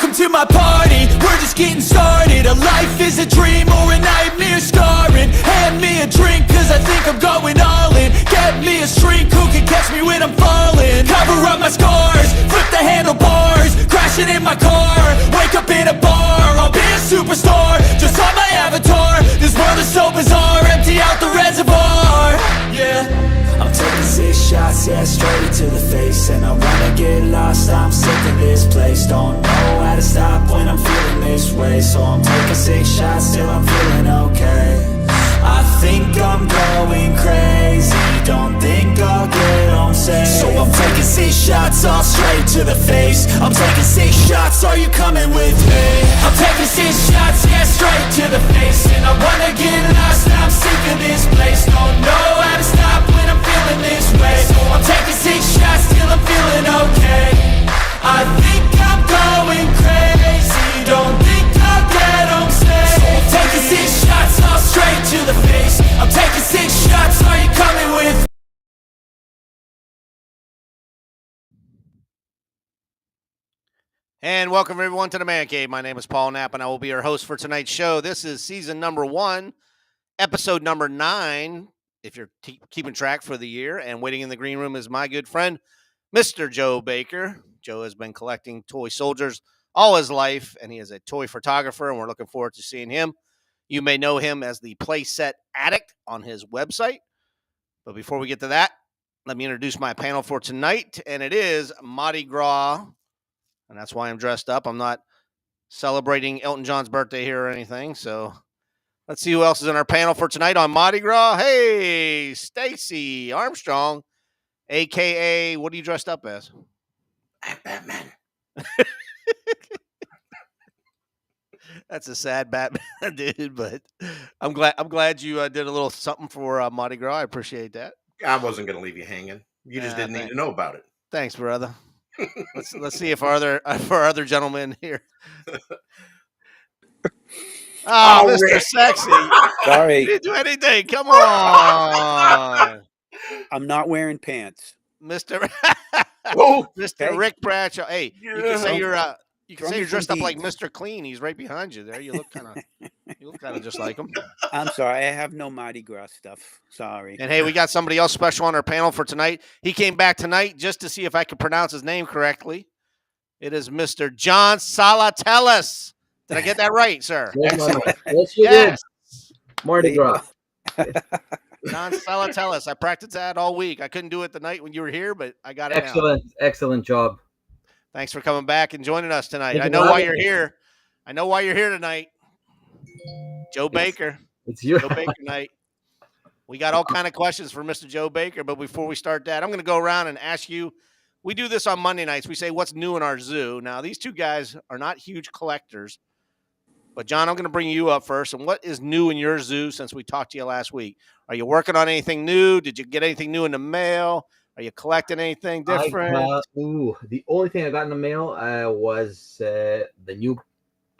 Welcome to my party, we're just getting started. A life is a dream or a nightmare scarring. Hand me a drink cause I think I'm going all in. Get me a shrink who can catch me when I'm falling. Cover up my scars, flip the handlebars. Crashing in my car, wake up in a bar. I'll be a superstar, just on my avatar. This world is so bizarre, empty out the reservoir. Yeah, I'm taking 6 shots, yeah, straight to the face. And I wanna get lost, I'm sick of this place. Don't know how to stop when I'm feeling this way. So I'm taking 6 shots till I'm feeling okay. I think I'm going crazy, don't think I'll get home safe. So I'm taking 6 shots, all straight to the face. I'm taking 6 shots, are you coming with me? I'm taking 6 shots, yeah, straight to the face. And I wanna get lost, I'm sick of this place. Don't know how to stop when I'm feeling this way. So I'm taking 6 shots till I'm feeling okay. I think I'm going crazy, don't think I'll get home safe. So I'm taking 6 shots, all straight to the face. I'm taking 6 shots, are you coming with? And welcome everyone to the Man Cave. My name is Paul Knapp, and I will be your host for tonight's show. This is season number 1, episode number 9, if you're keeping track for the year. And waiting in the green room is my good friend, Mr. Joe Baker. Joe has been collecting toy soldiers all his life, and he is a toy photographer, and we're looking forward to seeing him. You may know him as the Playset Addict on his website. But before we get to that, let me introduce my panel for tonight, and it is Mardi Gras. And that's why I'm dressed up. I'm not celebrating Elton John's birthday here or anything. So let's see who else is in our panel for tonight on Mardi Gras. Hey, Stacy Armstrong, a.k.a. what are you dressed up as? I'm Batman. That's a sad Batman, dude. But I'm glad you did a little something for Mardi Gras. I appreciate that. I wasn't going to leave you hanging. You just didn't need to know about it. Thanks, brother. Let's see if our other gentlemen here. Oh, Mr. Rick. Sexy. Sorry. You didn't do anything. Come on. I'm not wearing pants. Mr. Oh, Mr. Hey. Rick Bradshaw. Hey, you can say you're Drunk dressed up like indeed. Mr. Clean. He's right behind you there. You look kind of just like him. I'm sorry. I have no Mardi Gras stuff. Sorry. And hey, we got somebody else special on our panel for tonight. He came back tonight just to see if I could pronounce his name correctly. It is Mr. John Salatellis. Did I get that right, sir? Yes, you Yes. did. Mardi Gras. John Salatellis. I practiced that all week. I couldn't do it the night when you were here, but I got it now. Excellent job. Thanks for coming back and joining us tonight. Thank I you know for why having you're me. here. I know why you're here tonight. Joe Baker. It's you. Joe Baker night. We got all kind of questions for Mr. Joe Baker, but before we start that, I'm going to go around and ask you. We do this on Monday nights. We say, what's new in our zoo? Now, these two guys are not huge collectors, but John, I'm going to bring you up first. And what is new in your zoo since we talked to you last week? Are you working on anything new? Did you get anything new in the mail? Are you collecting anything different? The only thing I got in the mail was the new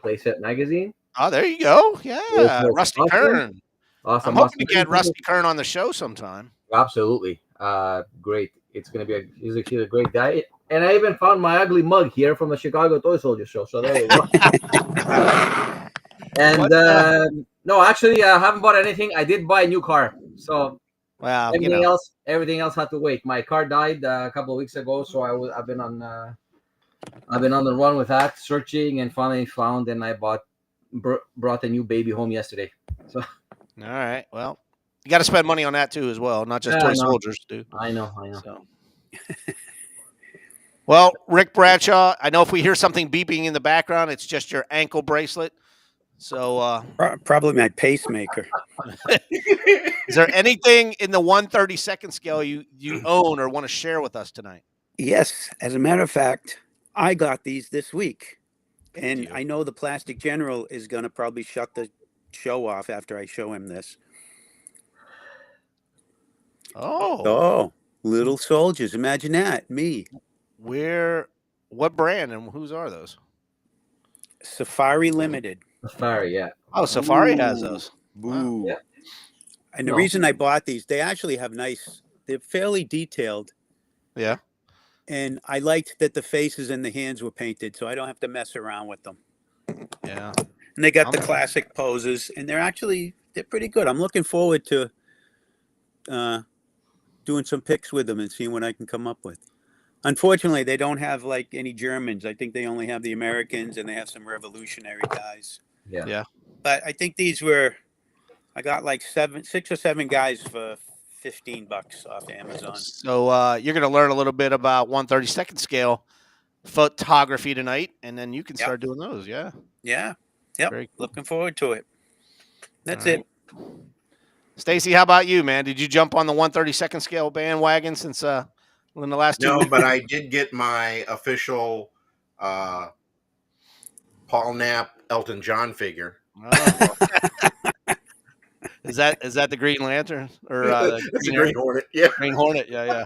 Playset magazine. Oh, there you go. Yeah, Yes, Rusty awesome. Kern. Awesome. I'm hoping to get Rusty Kern on the show sometime. Absolutely. Great. It's gonna be he's a great guy. And I even found my ugly mug here from the Chicago Toy Soldier show. So there we go. And no, actually, I haven't bought anything. I did buy a new car. So Well, everything else had to wait. My car died a couple of weeks ago, so I've been on the run with that, searching, and finally found. And I brought a new baby home yesterday. So all right. Well, you got to spend money on that too, as well, not just Yeah, toy I know. soldiers, dude. I know. So. Well, Rick Bradshaw, I know if we hear something beeping in the background, it's just your ankle bracelet. So, Probably my pacemaker. is there anything in the 1/32 scale you own or want to share with us tonight? Yes. As a matter of fact, I got these this week. And you. I know the Plastic General is going to probably shut the show off after I show him this. Oh, Little soldiers. Imagine that. Me. What brand and whose are those? Safari Limited. Safari, yeah. Oh, Safari has those. Ooh. Yeah. And the No. reason I bought these, they actually have they're fairly detailed. Yeah. And I liked that the faces and the hands were painted, so I don't have to mess around with them. Yeah. And they got the I'm- classic poses, and they're pretty good. I'm looking forward to doing some pics with them and seeing what I can come up with. Unfortunately, they don't have like any Germans. I think they only have the Americans, and they have some revolutionary guys. Yeah. Yeah. But I think I got like 6 or 7 guys for $15 off Amazon. So you're going to learn a little bit about 1/32 scale photography tonight, and then you can Yep. start doing those. Yeah. Yeah. Yep. Very cool. Looking forward to it. That's All it. right. Stacy, how about you, man? Did you jump on the 1/32 scale bandwagon since in the last 2 No, weeks? but I did get my official Paul Knapp Elton John figure. Oh. Is that the Green Lantern or It's a Green Hornet. Yeah. Green Hornet? Yeah.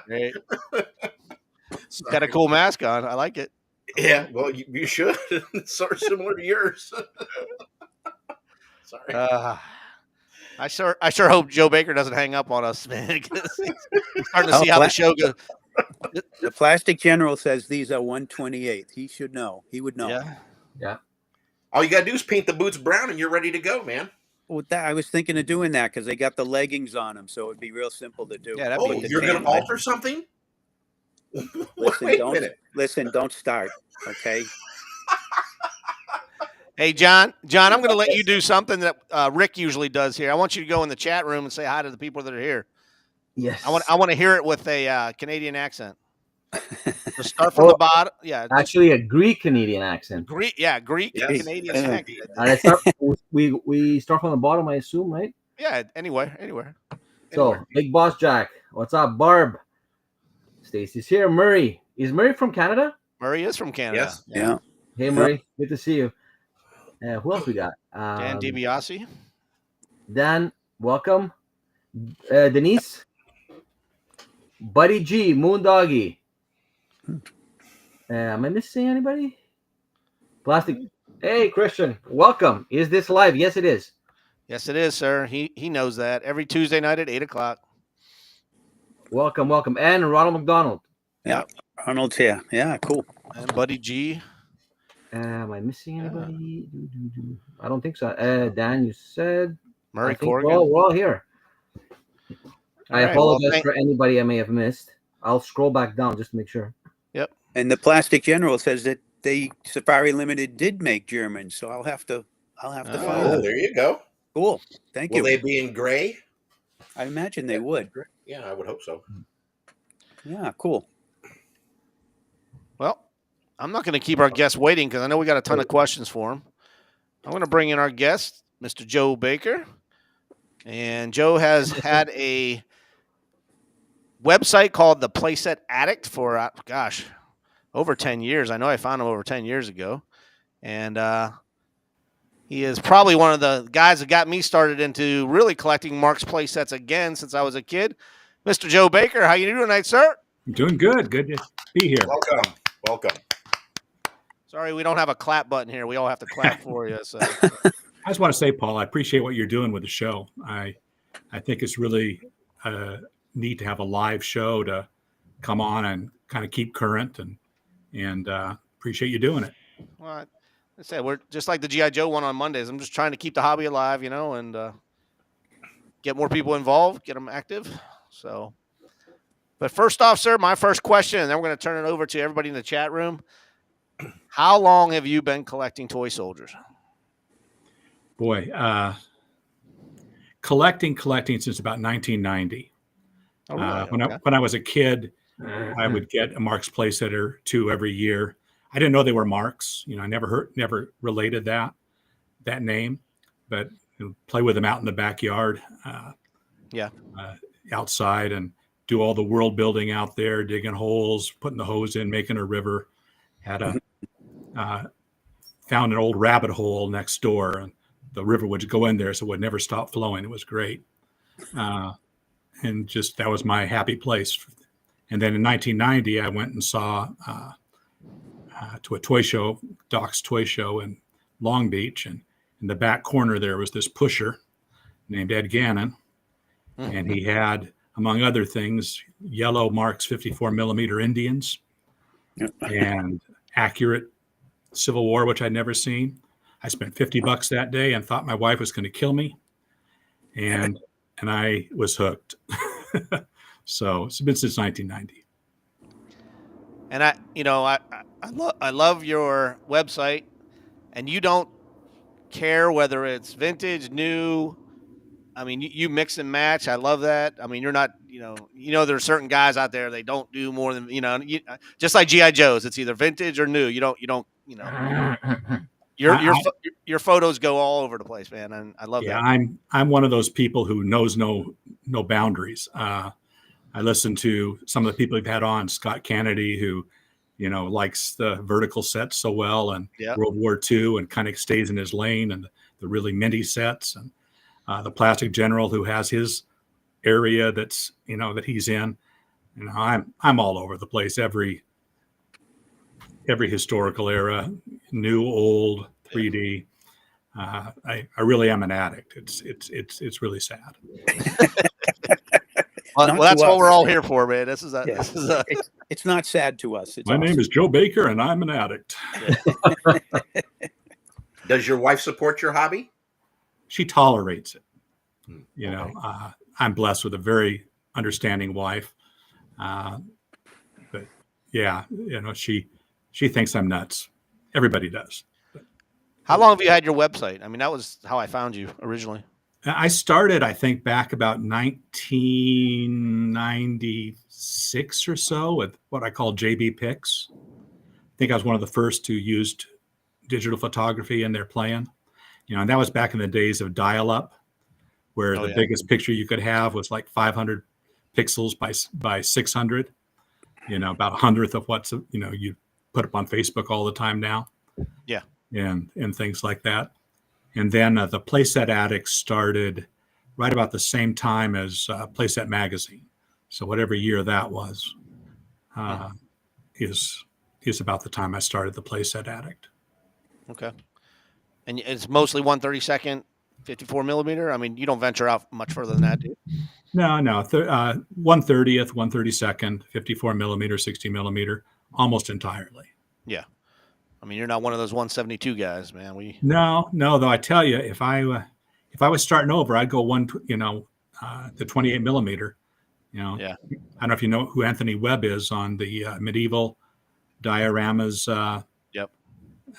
Great. It's got a cool mask on. I like it. Yeah. Well, you should. It's sort of similar to yours. Sorry. I sure hope Joe Baker doesn't hang up on us, man. 'Cause he's starting to Oh, see how the show goes. The Plastic General says these are 1/28. He should know. He would know. Yeah. All you got to do is paint the boots brown and you're ready to go, man. Well, I was thinking of doing that because they got the leggings on them, so it'd be real simple to do. Yeah, that'd Oh, be you're going to tan- alter something? Listen, Wait a minute. don't start. Okay. Hey, John, I'm going to let you do something that Rick usually does here. I want you to go in the chat room and say hi to the people that are here. Yes. I want to hear it with a Canadian accent. So start from the bottom. Yeah. Actually, a Greek Canadian accent. Greek Yes. Canadian accent. And I start, we start from the bottom, I assume, right? Yeah, anywhere. So, Big Boss Jack, what's up? Barb, Stacy's here. Murray, is Murray from Canada? Murray is from Canada. Yes. Yeah. Hey, Murray, good to see you. Who else we got? Dan DiBiase. Dan, welcome. Denise, Buddy G, Moondoggy. Am I missing anybody? Plastic. Hey, Christian, welcome. Is this live? Yes, it is. Yes, it is, sir. He knows that. Every Tuesday night at 8:00. Welcome. And Ronald McDonald. Yeah. Arnold's here. Yeah. Cool. And Buddy G. Am I missing anybody? I don't think so. Dan, you said. Murray I think Corrigan. we're all here. I right, well, apologize for anybody I may have missed. I'll scroll back down just to make sure. And the Plastic General says that Safari Limited did make Germans, so I'll have to find Oh, out. there you go. Cool. Thank Will you. they be in gray? I imagine they would. Yeah, I would hope so. Yeah. Cool. Well, I'm not going to keep our guest waiting because I know we got a ton of questions for him. I'm going to bring in our guest, Mr. Joe Baker. And Joe has had a website called The Playset Addict for, over 10 years. I know I found him over 10 years ago. And he is probably one of the guys that got me started into really collecting Mark's playsets again since I was a kid. Mr. Joe Baker, how you doing tonight, sir? I'm doing good. Good to be here. Welcome. Sorry, we don't have a clap button here. We all have to clap for you. So. I just want to say, Paul, I appreciate what you're doing with the show. I think it's really neat to have a live show to come on and kind of keep current, and appreciate you doing it. Well, I said we're just like the G.I. Joe one on Mondays. I'm just trying to keep the hobby alive, and get more people involved, get them active. So, but first off, sir, my first question, and then we're going to turn it over to everybody in the chat room. How long have you been collecting toy soldiers? Boy, collecting since about 1990. Oh, really? Okay. When I was a kid, I would get a Mark's playset or two every year. I didn't know they were Mark's. I never related that name, but play with them out in the backyard. Outside and do all the world building out there, digging holes, putting the hose in, making a river. Had found an old rabbit hole next door, and the river would go in there, so it would never stop flowing. It was great. And just that was my happy place. And then in 1990, I went and saw to a toy show, Doc's Toy Show in Long Beach. And in the back corner there was this pusher named Ed Gannon. And he had among other things, yellow Marks 54 millimeter Indians and accurate Civil War, which I'd never seen. I spent $50 that day and thought my wife was going to kill me. And I was hooked. So it's been since 1990. And I love your website, and you don't care whether it's vintage, new. I mean, you mix and match. I love that. I mean, you're not, there are certain guys out there, they don't do more than, just like GI Joes. It's either vintage or new. You don't. Your photos go all over the place, man, and I love that. I'm one of those people who knows no boundaries. I listen to some of the people you've had on, Scott Kennedy, who, likes the vertical sets so well, and World War II, and kind of stays in his lane, and the really minty sets, and the Plastic General, who has his area that's, that he's in. I'm all over the place. Every historical era, new, old, 3D. I really am an addict. It's really sad. Well, that's what we're all here for, man. It's not sad to us. My name is Joe Baker, and I'm an addict. Does your wife support your hobby? She tolerates it. I'm blessed with a very understanding wife. But yeah, she thinks I'm nuts. Everybody does. How long have you had your website? I mean, that was how I found you originally. I started, I think, back about 1996 or so with what I call JB Pics. I think I was one of the first who used digital photography in their plan. And that was back in the days of dial-up, where the biggest picture you could have was like 500 pixels by 600. About a hundredth of what's you put up on Facebook all the time now. Yeah. And things like that. And then the Playset Addict started right about the same time as Playset Magazine. So whatever year that was, is about the time I started the Playset Addict. Okay. And it's mostly 1/32, 54 millimeter. I mean, you don't venture out much further than that, do you? No. 1/30th, 1/32, 54 millimeter, 60 millimeter, almost entirely. Yeah. I mean, you're not one of those 172 guys, man. No. Though I tell you, if I was starting over, I'd go the 28 millimeter. Yeah. I don't know if you know who Anthony Webb is on the medieval dioramas. Yep.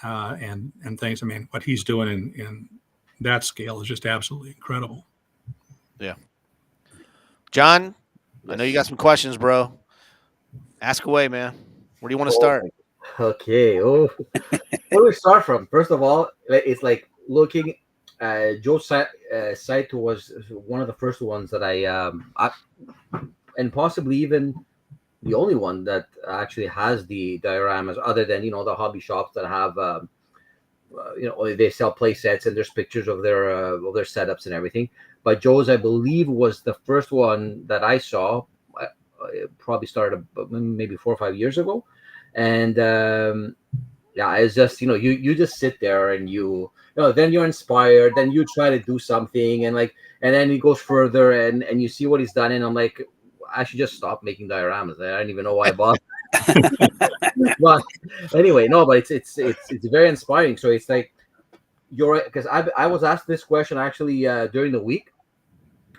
And things. I mean, what he's doing in that scale is just absolutely incredible. Yeah. John, I know you got some questions, bro. Ask away, man. Where do you want to start? Okay. Where do we start from? First of all, it's like looking. Joe's site was one of the first ones that I and possibly even the only one that actually has the dioramas, other than the hobby shops that have they sell play sets and there's pictures of their setups and everything. But Joe's, I believe, was the first one that I saw. It probably started maybe 4 or 5 years ago. And it's just you just sit there and then you're inspired, then you try to do something, and then he goes further and you see what he's done, and I'm like, I should just stop making dioramas. I don't even know why I bought. But anyway, but it's very inspiring. So it's like you're right, because I was asked this question actually during the week,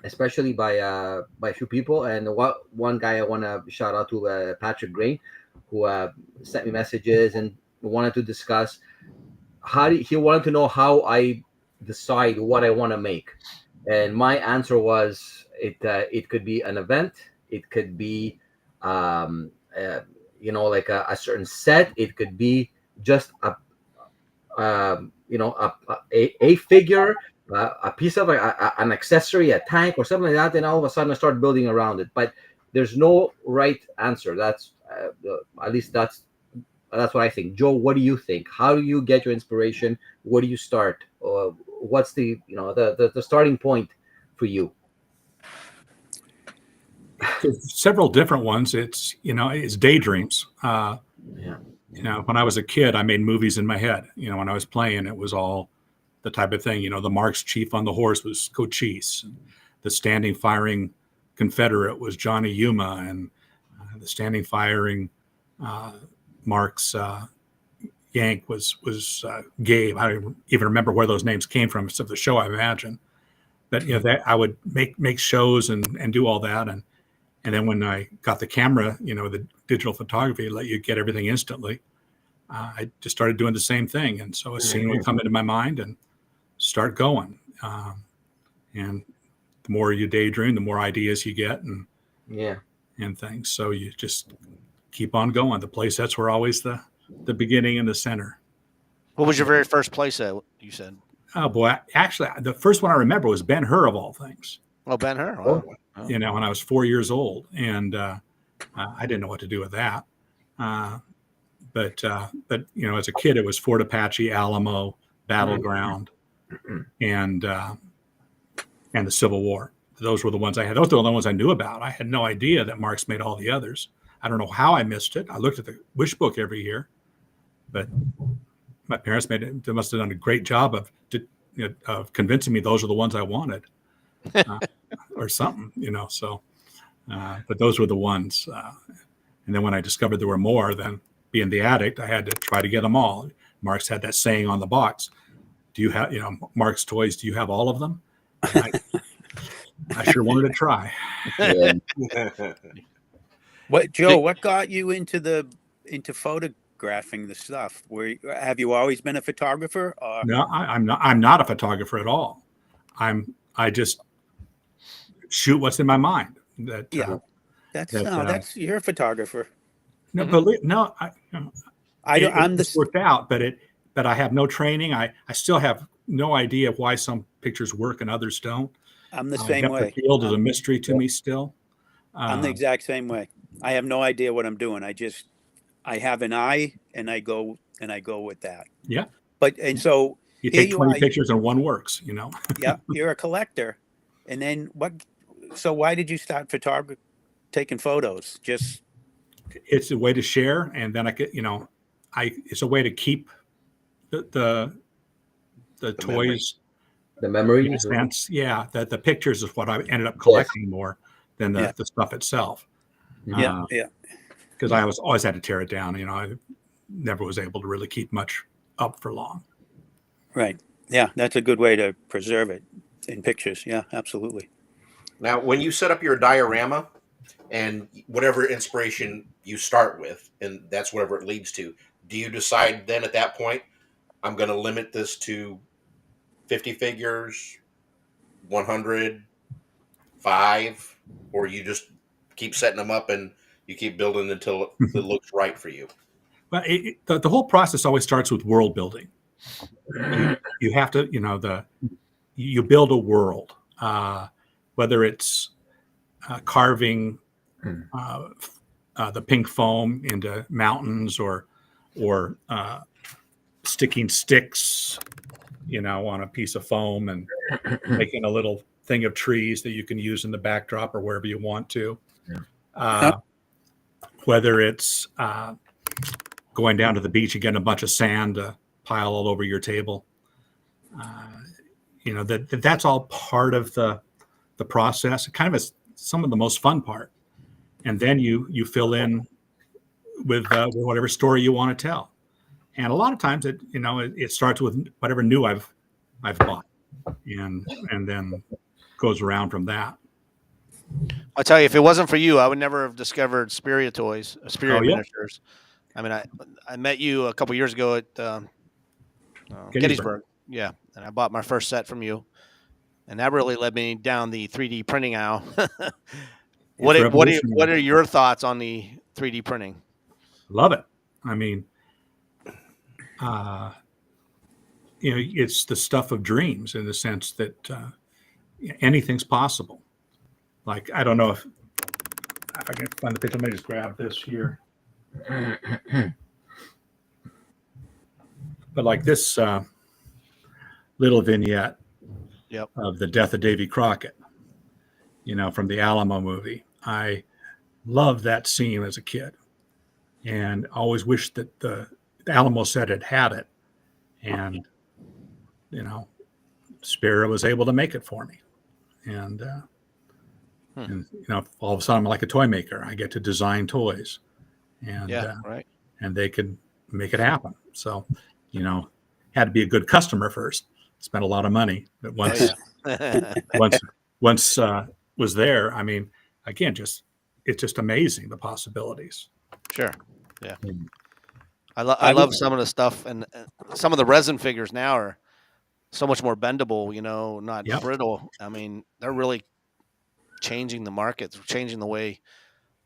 especially by a few people, and one guy I want to shout out to, Patrick Grain, who sent me messages and wanted to discuss he wanted to know how I decide what I want to make. And my answer was it could be an event, it could be like a certain set, it could be just a figure, a piece of an accessory, a tank or something like that. Then all of a sudden I start building around it. But there's no right answer. That's at least that's what I think. Joe, what do you think? How do you get your inspiration? Where do you start? What's the the starting point for you? Several different ones. It's daydreams. When I was a kid, I made movies in my head. When I was playing, it was all the type of thing. The Marks chief on the horse was Cochise. The standing firing Confederate was Johnny Yuma, and the standing firing Mark's Yank was Gabe. I don't even remember where those names came from. It's of the show, I imagine. But that I would make shows and do all that, and then when I got the camera, the digital photography let you get everything instantly. I just started doing the same thing, and so a scene would come into my mind and start going. And the more you daydream, the more ideas you get, and things. So you just keep on going. The play sets were always the beginning and the center. What was your very first play set, you said? Oh boy, actually, the first one I remember was Ben-Hur, of all things. Oh, Ben-Hur. Wow. Oh. When I was 4 years old, and I didn't know what to do with that. But as a kid, it was Fort Apache, Alamo, Battleground, and the Civil War. Those were the ones I had. Those were the only ones I knew about. I had no idea that Marx made all the others. I don't know how I missed it. I looked at the wish book every year, but my parents they must have done a great job of convincing me those are the ones I wanted, or something, So, but those were the ones. And then when I discovered there were more, then being the addict, I had to try to get them all. Marx had that saying on the box: "Do you have, Marx toys? Do you have all of them?" I sure wanted to try. What got you into photographing the stuff? Have you always been a photographer? Or? No, I'm not. I'm not a photographer at all. I just shoot what's in my mind. You're a photographer. No, I'm this worked out, but I have no training. I still have no idea why some pictures work and others don't. I'm the same way. The field is a mystery to me still. I'm the exact same way. I have no idea what I'm doing. I have an eye, and I go with that. Yeah. So you take 20 pictures and one works. Yeah, you're a collector, and then what? So why did you start taking photos? Just it's a way to share, and then it's a way to keep the toys. The memory, yeah. The pictures is what I ended up collecting more than the stuff itself. Yeah. Because I always had to tear it down. I never was able to really keep much up for long. Right. Yeah, that's a good way to preserve it in pictures. Yeah, absolutely. Now, when you set up your diorama and whatever inspiration you start with, and that's whatever it leads to, do you decide then at that point, I'm going to limit this to 50 figures, 100, 5, or you just keep setting them up and you keep building until it looks right for you? Well, the whole process always starts with world building. You have to, you build a world, whether it's carving the pink foam into mountains or sticking sticks, on a piece of foam and making a little thing of trees that you can use in the backdrop or wherever you want to. Whether it's going down to the beach and getting a bunch of sand to pile all over your table, that's all part of the process. It kind of is some of the most fun part, and then you fill in with whatever story you want to tell. And a lot of times it starts with whatever new I've bought, and then goes around from that. I tell you, if it wasn't for you, I would never have discovered Spiria toys, miniatures. I mean, I met you a couple years ago at Gettysburg. Yeah, and I bought my first set from you, and that really led me down the 3D printing aisle. What are your thoughts on the 3D printing? Love it. I mean, it's the stuff of dreams in the sense that anything's possible. Like, I don't know if I can find the picture. Let me just grab this here. But like this little vignette of the death of Davy Crockett, from the Alamo movie. I loved that scene as a kid and always wished that the Alamo set had it. And, Spira was able to make it for me. And And all of a sudden I'm like a toy maker. I get to design toys, and right. and they could make it happen. So, had to be a good customer first. Spent a lot of money, but once once was there, I mean, again, it's just amazing the possibilities. Sure. Yeah. And I love some of the stuff, and some of the resin figures now are so much more bendable, not Yep. brittle. I mean, they're really changing the market, changing the way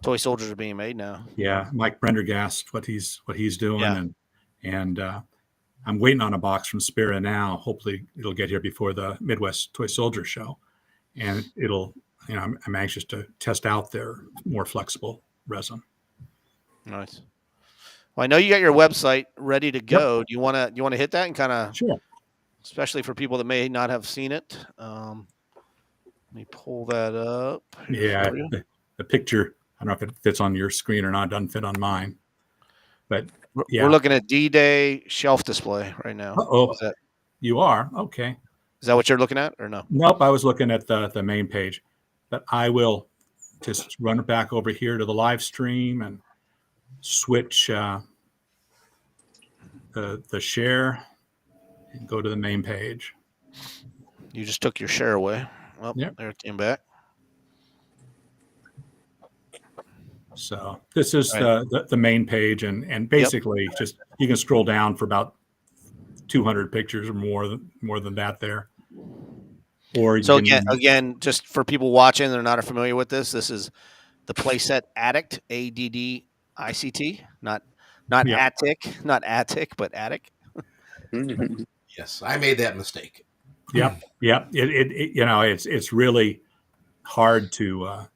toy soldiers are being made now. Yeah, Mike Prendergast, what he's doing, Yeah. and I'm waiting on a box from Spira now. Hopefully, it'll get here before the Midwest Toy Soldier Show, and it'll. I'm anxious to test out their more flexible resin. Nice. Well, I know you got your website ready to go. Do you want to hit that and kind of, Sure. especially for people that may not have seen it? Let me pull that up. Yeah, the picture. I don't know if it fits on your screen or not. It doesn't fit on mine, but yeah. We're looking at D-Day shelf display right now. Oh, you are? Okay. Is that what you're looking at or no? Nope, I was looking at the main page, but I will just run it back over here to the live stream and switch the share and go to the main page. You just took your share away. Well, Yep. There it came back. So this is Right. the main page, and basically just you can scroll down for about 200 pictures or more than that there. Or So again, just for people watching that are not familiar with this is the playset Addict, ADDICT, not Yeah. Attic, but Addict. Yes, I made that mistake. Yep. It's really hard to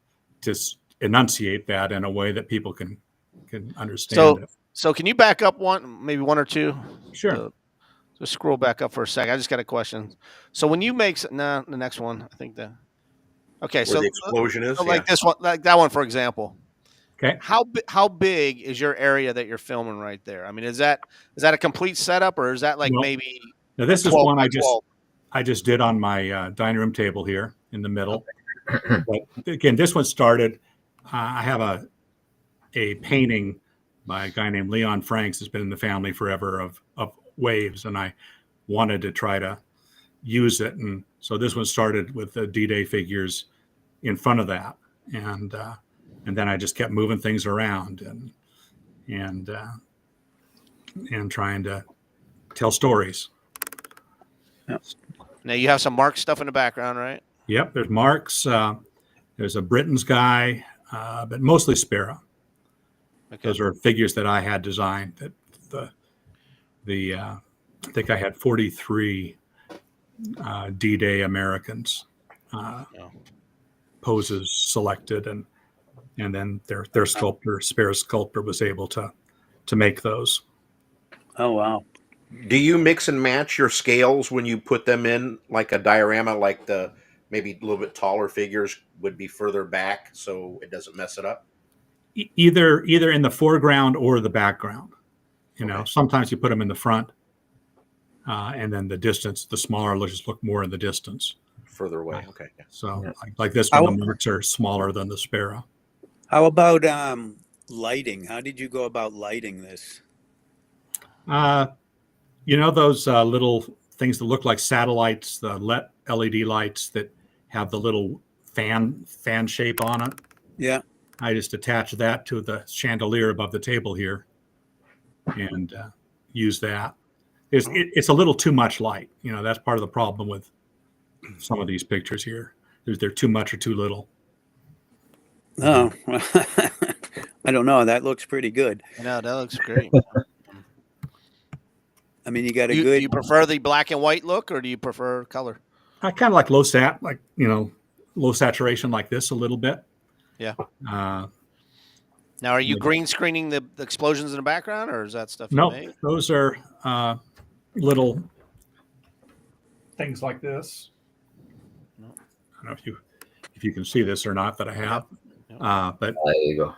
just enunciate that in a way that people can understand it. So can you back up maybe one or two? Sure. Just scroll back up for a second. I just got a question. So when you make the next one, I think okay. Where So the explosion is, like this one, like that one, for example. Okay. How big is your area that you're filming right there? I mean, is that a complete setup, or is that like Well, maybe? Now this is 12 one by I 12? just did on my dining room table here in the middle. But again, this one started. I have a painting by a guy named Leon Franks that's been in the family forever of waves, and I wanted to try to use it, and so this one started with the D-Day figures in front of that, and then I just kept moving things around and trying to tell stories. Now you have some Mark stuff in the background, right? Yep, there's Mark's. There's a Britain's guy, but mostly Spira. Okay. Those are figures that I had designed. That I think I had 43 D-Day Americans poses selected, and then their sculptor, Spira's sculptor, was able to make those. Oh wow! Do you mix and match your scales when you put them in, like a diorama, like the maybe a little bit taller figures would be further back so it doesn't mess it up? Either in the foreground or the background. Okay. Sometimes you put them in the front, and then the smaller will just look more in the distance. Further away. Okay. Yeah. So like this one, the marks are smaller than the Spira. How about lighting? How did you go about lighting this? Those little things that look like satellites, the LED lights that have the little fan shape on it. Yeah. I just attach that to the chandelier above the table here and use that. It's a little too much light. That's part of the problem with some of these pictures here. They're too much or too little. Oh, I don't know. That looks pretty good. No, that looks great. I mean, you got a Do good. you prefer the black and white look, or do you prefer color? I kind of like low saturation like this a little bit. Yeah. Uh, Now, are you green screening the explosions in the background, or is that stuff you no, made? those are little things like this. No. I don't know if you can see this or not that I have, but There you go.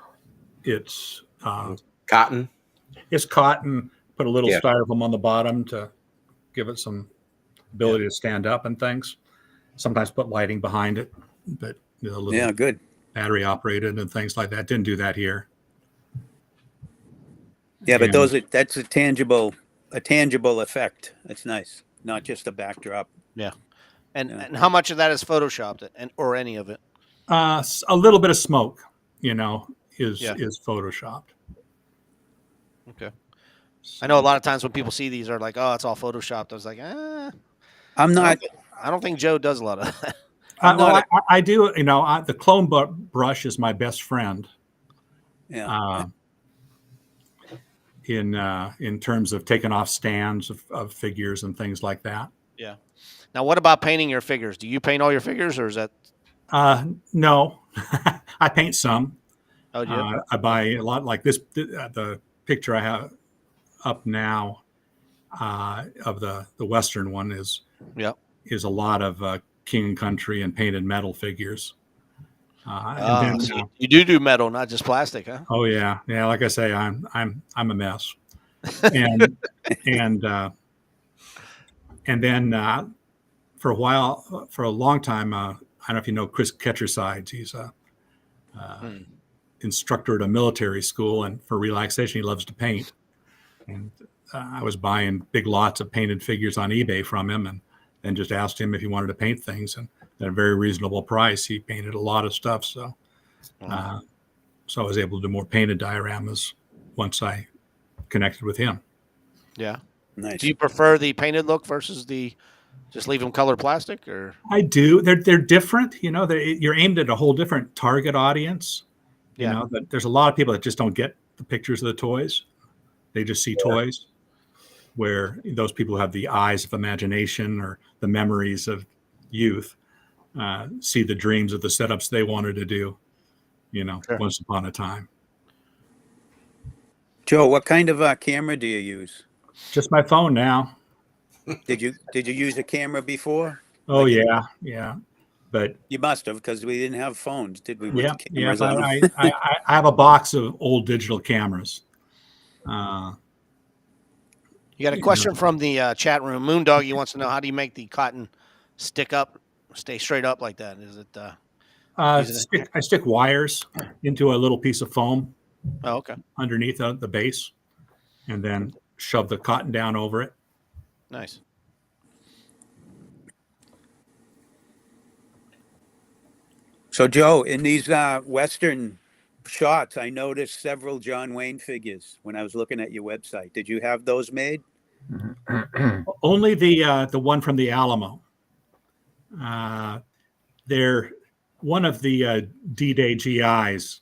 it's Cotton. it's cotton. Put a little Yeah. styrofoam on the bottom to give it some ability to stand up and things. Sometimes put lighting behind it, but The little Yeah, good. battery operated and things like that. Didn't do that here. Yeah, but And, that's a tangible effect. That's nice. Not just a backdrop. Yeah. And Yeah. and how much of that is photoshopped and or any of it? a little bit of smoke, is Yeah. is photoshopped. Okay. I know a lot of times when people see these are like, oh, it's all photoshopped. I was like, I'm not. I don't think Joe does a lot of that. I'm Well, not. I do. The clone brush is my best friend. Yeah. Uh, in terms of taking off stands of figures and things like that. Yeah. Now, what about painting your figures? Do you paint all your figures, or is that? No, I paint some. Oh, do you? I buy a lot like this. The picture I have up now of the Western one is Yeah. a lot of King and Country and painted metal figures. And then, So you do metal, not just plastic, huh? oh yeah, like I say, I'm a mess. And and then for a while, for a long time, I don't know if you know Chris Ketchersides. He's a instructor at a military school, and for relaxation, he loves to paint. And I was buying big lots of painted figures on eBay from him, and then just asked him if he wanted to paint things, and at a very reasonable price, he painted a lot of stuff. So, so I was able to do more painted dioramas once I connected with him. Yeah. Nice. Do you prefer the painted look versus the just leave them color plastic, or? I do. They're different. You're aimed at a whole different target audience. Yeah. But there's a lot of people that just don't get the pictures of the toys. They just see toys. Where those people who have the eyes of imagination or the memories of youth see the dreams of the setups they wanted to do, Sure. once upon a time. Joe, what kind of camera do you use? Just my phone now. Did you use a camera before? Oh, yeah. But You must have, because we didn't have phones, did we? With yeah, the cameras but on? I have a box of old digital cameras. You got a question from the chat room. Moondoggy wants to know, how do you make the cotton stick up, stay straight up like that? Is it? I stick wires into a little piece of foam Oh, okay. underneath the base, and then shove the cotton down over it. Nice. So, Joe, in these Western shots, I noticed several John Wayne figures when I was looking at your website. Did you have those made? Only the one from the Alamo. They're one of the D-Day GIs.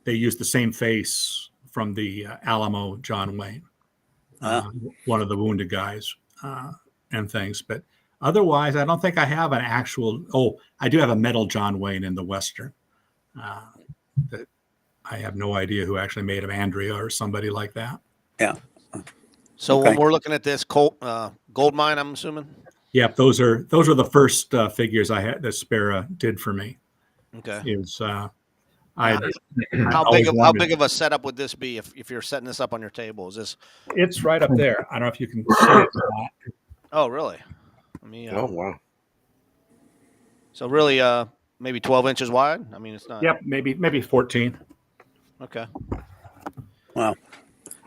They used the same face from the Alamo John Wayne, one of the wounded guys and things. But otherwise, I don't think I have an actual. Oh, I do have a metal John Wayne in the Western. That I have no idea who actually made him, Andrea or somebody like that. Yeah. So Okay. when we're looking at this gold mine, I'm assuming. Yep, those are the first figures I had that Spera did for me. Okay. Is How big of a setup would this be if you're setting this up on your table? Is this? It's right up there. I don't know if you can see it or not. Oh, really? Let me. Oh wow. So really, maybe 12 inches wide. I mean, it's not. Yep, maybe 14. Okay. Wow.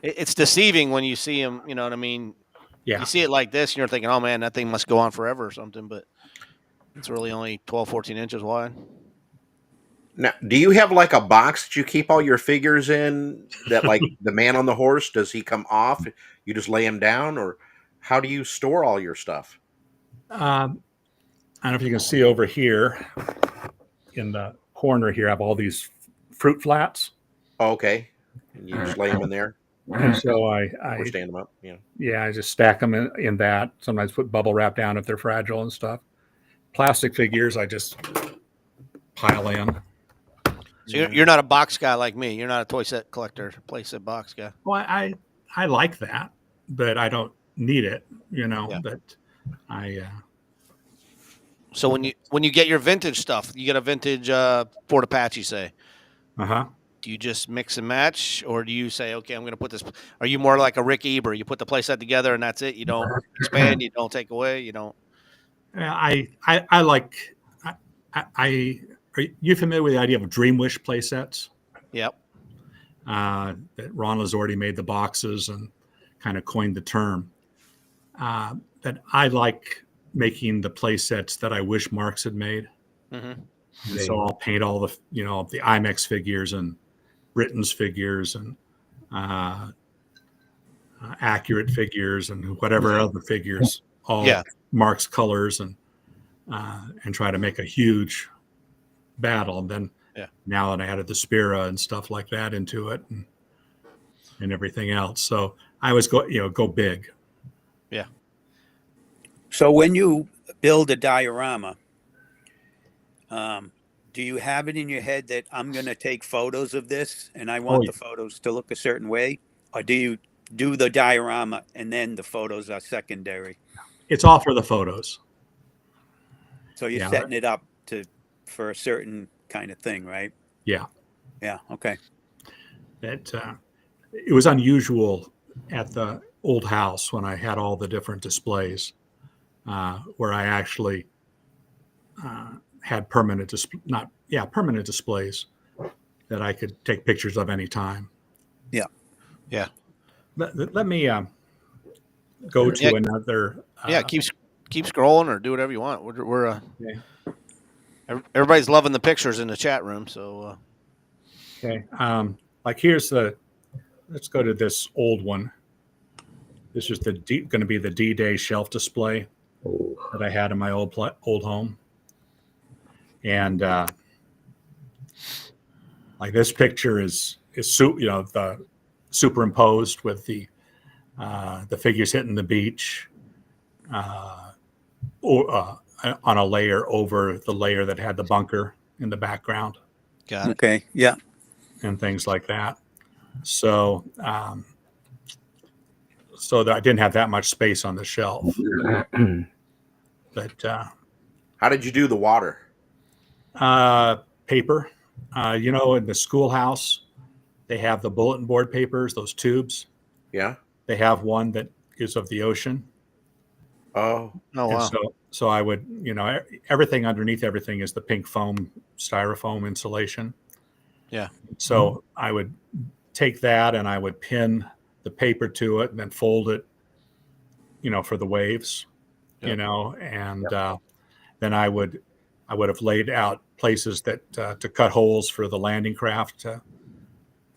It's deceiving when you see them. You know what I mean? Yeah. You see it like this, and you're thinking, "Oh man, that thing must go on forever or something." But it's really only 12, 14 inches wide. Now, do you have like a box that you keep all your figures in? That like the man on the horse, does he come off? You just lay him down, or how do you store all your stuff? I don't know if you can see over here in the corner here. I have all these fruit flats, Oh, okay, and you just lay them in there and so or I stand them up. Yeah. yeah, I just stack them in that. Sometimes put bubble wrap down if they're fragile and stuff. Plastic figures, I just pile in. So you're not a box guy like me. You're not a toy set collector, play set box guy. Well, I like that, but I don't need it. Yeah. But I. So when you get your vintage stuff, you get a vintage Ford Apache, say. Do you just mix and match, or do you say, okay, I'm going to put this? Are you more like a Rick Eber? You put the playset together and that's it. You don't expand. You don't take away. You don't. I like. I are you familiar with the idea of Dream Wish play sets? Yep. That Ron Lazordi made the boxes and kind of coined the term. That I like making the play sets that I wish Marx had made. Mm-hmm. And so I'll paint all the, the IMAX figures and Britton's figures and accurate figures and whatever other figures, all Marx colors, and try to make a huge battle. And then now that I added the Spira and stuff like that into it and everything else. So I always go big. Yeah. So when you build a diorama, do you have it in your head that I'm going to take photos of this and I want the photos to look a certain way? Or do you do the diorama and then the photos are secondary? It's all for the photos. So you're setting it up for a certain kind of thing, right? Yeah. Yeah. Okay. It was unusual at the old house when I had all the different displays, where I actually had permanent displays that I could take pictures of any time. Yeah. Yeah. Let me go to another. Keep scrolling or do whatever you want. We're everybody's loving the pictures in the chat room. So okay, like let's go to this old one. This is going to be the D-Day shelf display that I had in my old home. And like this picture is the superimposed with the figures hitting the beach on a layer over the layer that had the bunker in the background. Got it. Okay. Yeah. And things like that. So so that I didn't have that much space on the shelf. But how did you do the water? Paper. In the schoolhouse, they have the bulletin board papers, those tubes. Yeah. They have one that is of the ocean. Oh wow. So I would, everything underneath everything is the pink foam, styrofoam insulation. Yeah. So I would take that and I would pin the paper to it and then fold it, for the waves, and then I would have laid out places that to cut holes for the landing craft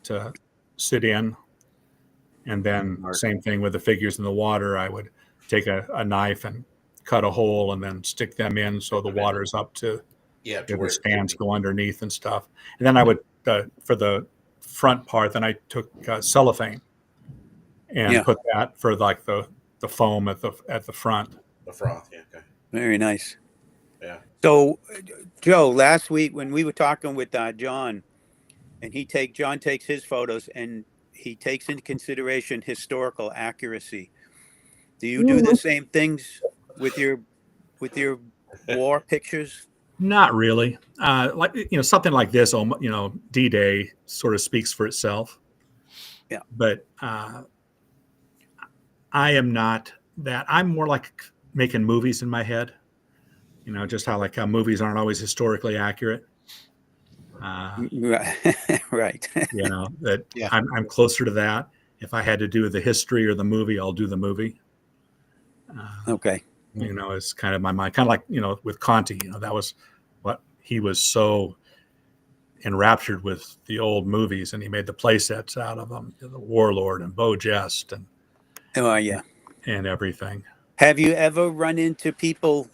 to sit in. And then same thing with the figures in the water. I would take a knife and cut a hole and then stick them in so the water's up to where the stands go underneath and stuff. And then I would, for the front part, then I took cellophane and put that for like the foam at the front. The froth, yeah. Okay. Very nice. Yeah. So, Joe, last week when we were talking with John, and John takes his photos and he takes into consideration historical accuracy. Do you do the same things with your war pictures? Not really. Something like this, D-Day sort of speaks for itself. Yeah. But I am not that. I'm more like making movies in my head. Just how movies aren't always historically accurate. Right. I'm closer to that. If I had to do the history or the movie, I'll do the movie. Okay. It's kind of my mind, kind of like, with Conti, that was what he was so enraptured with the old movies, and he made the play sets out of them, the Warlord and Beau Jest and everything. Have you ever run into people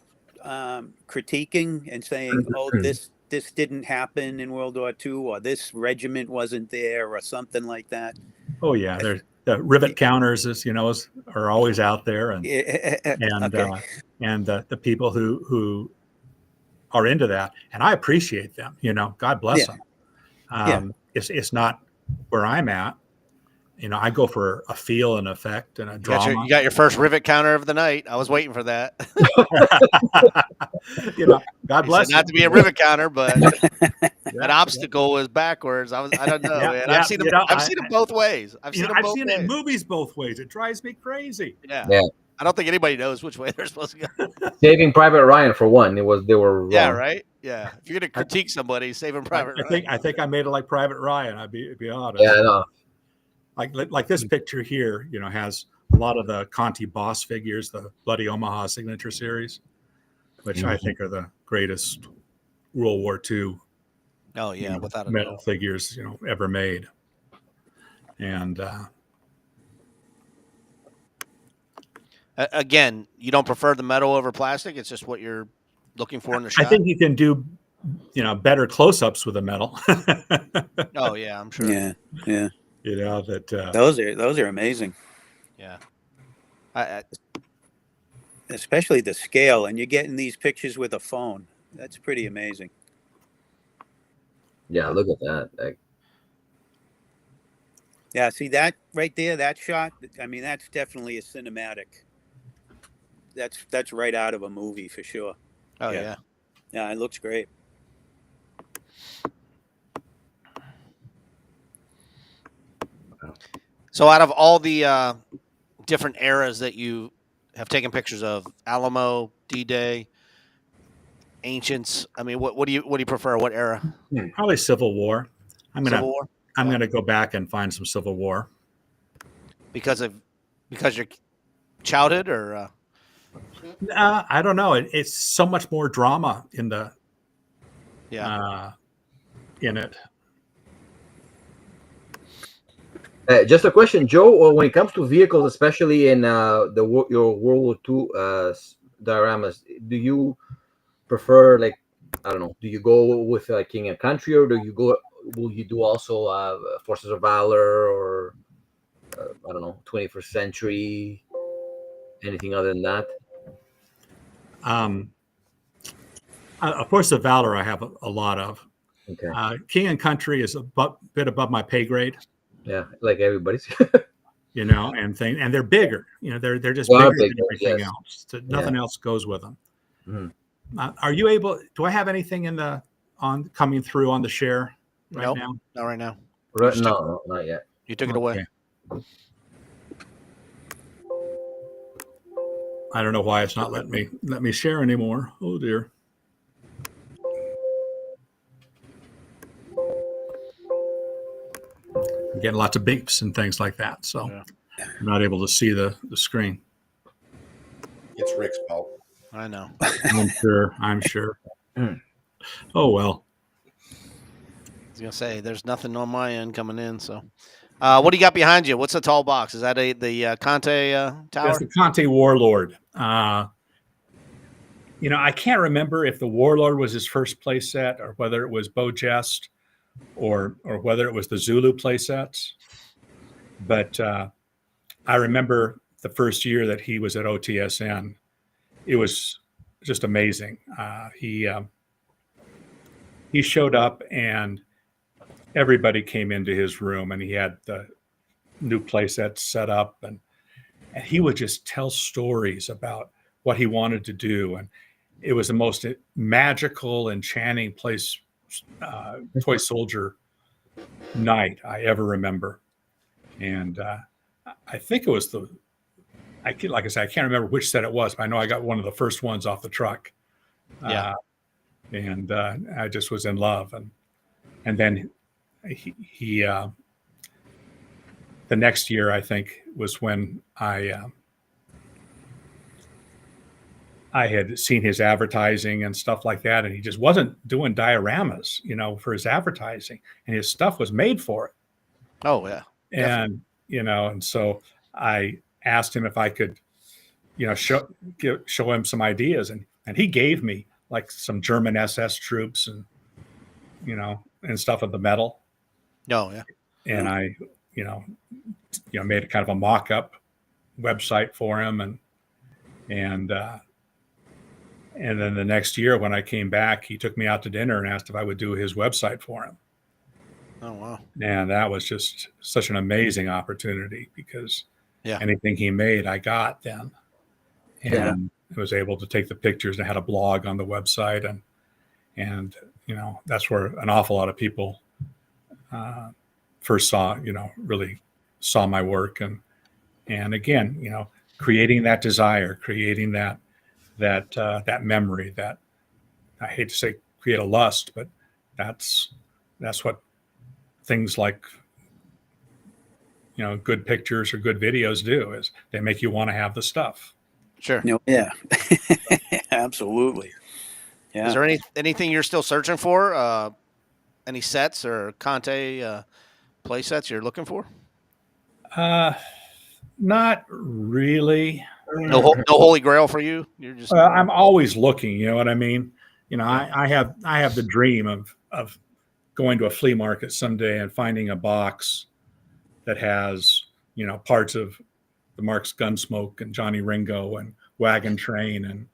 critiquing and saying, oh, this didn't happen in World War II, or this regiment wasn't there, or something like that? Oh yeah. There's the rivet counters are always out there, and the people who are into that, and I appreciate them. God bless them. It's not where I'm at. I go for a feel and effect and a drama. You got your first rivet counter of the night. I was waiting for that. God bless. Not to be a rivet counter, but that obstacle was backwards. I don't know, man. I've seen it both ways. I've seen it in movies both ways. It drives me crazy. Yeah. I don't think anybody knows which way they're supposed to go. Saving Private Ryan for one. They were wrong. Yeah, right. Yeah, if you're gonna critique somebody, Saving Private Ryan. I think I made it like Private Ryan. I'd be honest. Yeah, I know. Like this picture here, has a lot of the Conti Boss figures, the Bloody Omaha Signature Series, which I think are the greatest World War II Oh yeah, without a metal doubt. figures ever made. And Again, you don't prefer the metal over plastic. It's just what you're looking for in the shot. I think you can do better close-ups with a metal. Oh yeah, I'm sure. Yeah, yeah. That Those are amazing, Yeah. I especially the scale. And you're getting these pictures with a phone. That's pretty amazing. Yeah, look at that. Like, Yeah, see that right there, that shot. I mean, that's definitely a cinematic. That's right out of a movie for sure. oh Yeah. yeah. Yeah, it looks great. So out of all the different eras that you have taken pictures of, Alamo, D-Day, Ancients, I mean, what do you prefer? What era? probably Civil War. Civil War? I'm gonna go back and find some Civil War. Because your childhood or I don't know. It's so much more drama in it. just a question, Joe. When it comes to vehicles, especially in your World War II dioramas, do you prefer, like, I don't know, do you go with King and Country, or will you do also Forces of Valor, or I don't know, 21st Century, anything other than that? Of course, the Valor I have a lot of. Okay. King and Country is a bit above my pay grade. Yeah, like everybody's. And they're bigger. They're just Well, bigger than bigger, everything yes. else. So nothing else goes with them. Mhm. Are you able? Do I have anything coming through on the share right Nope. now? not right now? Right, no, not yet. You took it away. Okay. I don't know why it's not letting me share anymore. Oh dear. I'm getting lots of beeps and things like that, so I'm not able to see the screen. It's Rick's fault. I know. I'm sure. Oh well. I was gonna say there's nothing on my end coming in. So, what do you got behind you? What's the tall box? Is that the Conte tower? That's the Conte Warlord. I can't remember if the Warlord was his first play set, or whether it was Beau Jest, or whether it was the Zulu play sets. But I remember the first year that he was at OTSN. It was just amazing. He showed up and everybody came into his room, and he had the new play sets set up, and he would just tell stories about what he wanted to do. And it was the most magical, enchanting toy soldier night I ever remember. And I think it was like I said, I can't remember which set it was, but I know I got one of the first ones off the truck. Yeah. And I just was in love. And then he the next year, I think, was when I had seen his advertising and stuff like that, and he just wasn't doing dioramas, for his advertising, and his stuff was made for it. Oh yeah. And and so I asked him if I could, show him some ideas, and he gave me like some German SS troops and and stuff of the metal. Oh yeah. And I made a kind of a mock-up website for him, and then the next year when I came back, he took me out to dinner and asked if I would do his website for him. Oh wow. And that was just such an amazing opportunity, because Yeah. anything he made, I got then. And I was able to take the pictures, and I had a blog on the website, and that's where an awful lot of people first really saw my work. And again, creating that desire, creating that memory, that, I hate to say create a lust, but that's what things like, good pictures or good videos do, is they make you want to have the stuff. Sure. Yeah. Absolutely. Yeah. Is there anything you're still searching for? Any sets or Conte play sets you're looking for? Not really. No holy grail for you. You're just I'm always looking. You know what I mean? Yeah. I have the dream of going to a flea market someday and finding a box that has parts of the Marks Gunsmoke and Johnny Ringo and Wagon Train and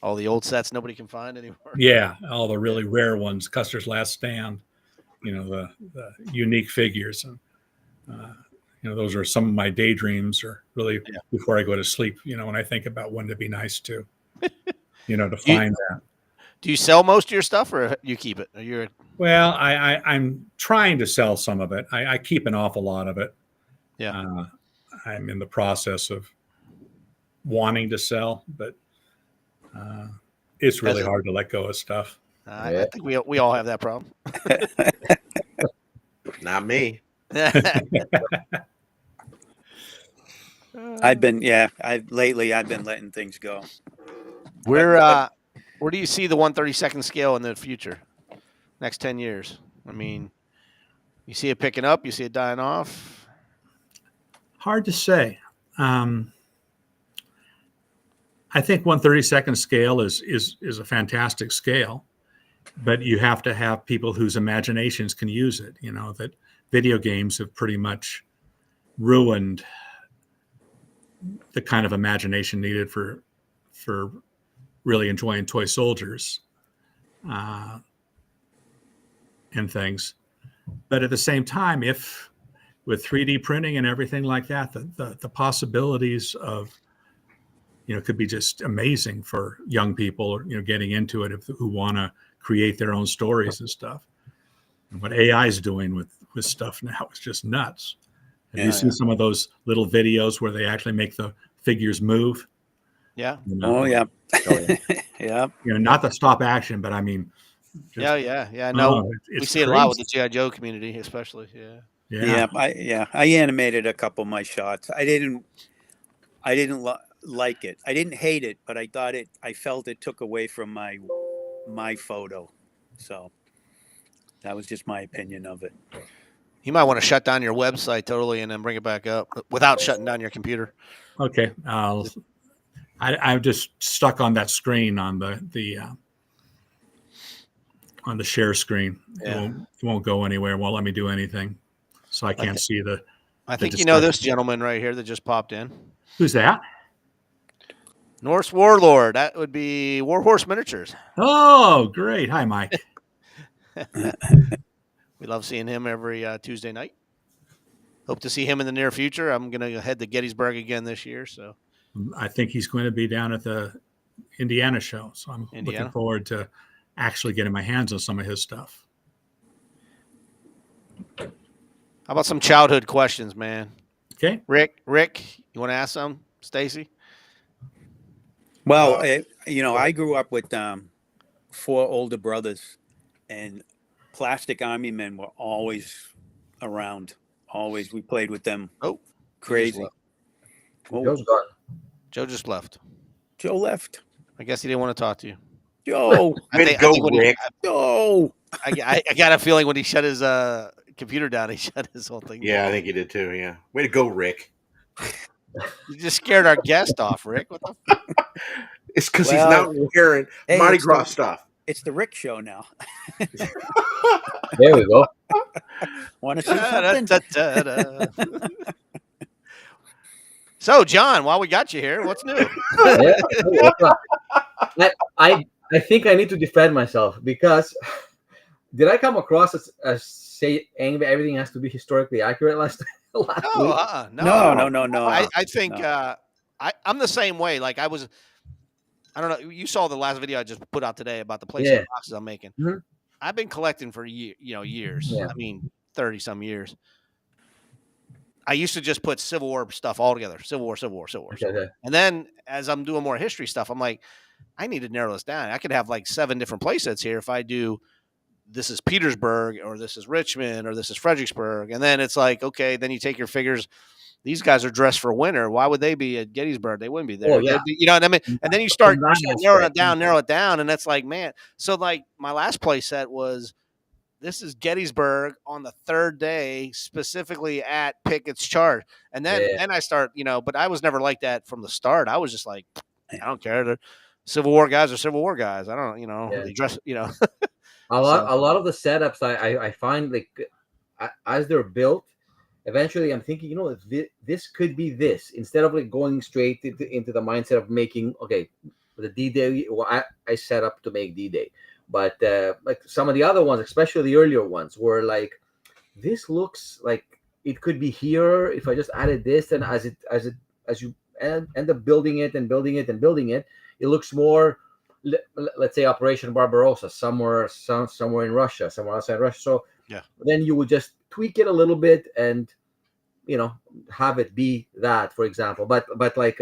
all the old sets nobody can find anymore. yeah, all the really rare ones, Custer's Last Stand, the unique figures, and those are some of my daydreams, or really before I go to sleep. When I think about when to be nice to, to find that. Do you sell most of your stuff, or you keep it? Well, I'm trying to sell some of it. I keep an awful lot of it. Yeah. I'm in the process of wanting to sell, but it's really hard to let go of stuff. I think we all have that problem. Not me. I've been letting things go. Where do you see the 1/32 scale in the future? Next 10 years? I mean, you see it picking up, you see it dying off? Hard to say. I think 1/32 scale is a fantastic scale, but you have to have people whose imaginations can use it. That video games have pretty much ruined the kind of imagination needed for really enjoying toy soldiers and things. But at the same time, if with 3D printing and everything like that, the possibilities of could be just amazing for young people, getting into it, who want to create their own stories and stuff. And what AI is doing with stuff now is just nuts. Have you seen some of those little videos where they actually make the figures move? Yeah. Oh yeah. Yeah. Not the stop action, but I mean. Yeah. No, we see it a lot with the G.I. Joe community, especially. Yeah. I animated a couple of my shots. I didn't like it. I didn't hate it, but I felt it took away from my photo. So that was just my opinion of it. You might want to shut down your website totally and then bring it back up without shutting down your computer. Okay. I'm just stuck on that screen on the share screen. Yeah. It won't go anywhere. Won't let me do anything. So I can't see the. I think this gentleman right here that just popped in. Who's that? Norse Warlord. That would be Warhorse Miniatures. Oh, great. Hi, Mike. We love seeing him every Tuesday night. Hope to see him in the near future. I'm going to head to Gettysburg again this year. So I think he's going to be down at the Indiana show. So I'm looking forward to actually getting my hands on some of his stuff. How about some childhood questions, man? Okay. Rick, you want to ask some? Stacy? Well, I grew up with 4 older brothers, and plastic army men were always around. Always. We played with them. Oh, crazy. Joe's gone. Joe just left. Joe left. I guess he didn't want to talk to you. Joe. Rick. Joe. I got a feeling when he shut his computer down, he shut his whole thing down. Yeah, I think he did too. Yeah. Way to go, Rick. You just scared our guest off, Rick. What the fuck? It's because he's not wearing Mardi Gras stuff. It's the Rick show now. There we go. Want to see something? So, John, while we got you here, what's new? I think I need to defend myself, because did I come across as saying everything has to be historically accurate last week? No. I think I'm the same way. Like I don't know. You saw the last video I just put out today about the PlayStation boxes I'm making. Mm-hmm. I've been collecting for years. Yeah. I mean, 30 some years. I used to just put Civil War stuff all together. Civil War, Civil War, Civil War. Civil War. Okay. And then as I'm doing more history stuff, I'm like, I need to narrow this down. I could have like 7 different play sets here if I do this is Petersburg or this is Richmond or this is Fredericksburg. And then it's like, okay, then you take your figures. These guys are dressed for winter. Why would they be at Gettysburg? They wouldn't be there. Oh, yeah. You know what I mean? And then you From start that narrow it down. And that's like, man. So like my last play set was, this is Gettysburg on the 3rd day, specifically at Pickett's Charge. And then I start, but I was never like that from the start. I was just like, I don't care. The Civil War guys are Civil War guys. I don't, they dress, A lot of the setups I find, like, as they're built, eventually I'm thinking, this could be this, instead of like going straight into the mindset of making, okay, the D-Day, well, I set up to make D-Day. But like some of the other ones, especially the earlier ones, were like, this looks like it could be here if I just added this, and as you end up building it, it looks more, let's say, Operation Barbarossa, somewhere in Russia, somewhere outside Russia. So yeah, then you would just tweak it a little bit and have it be that, for example. But like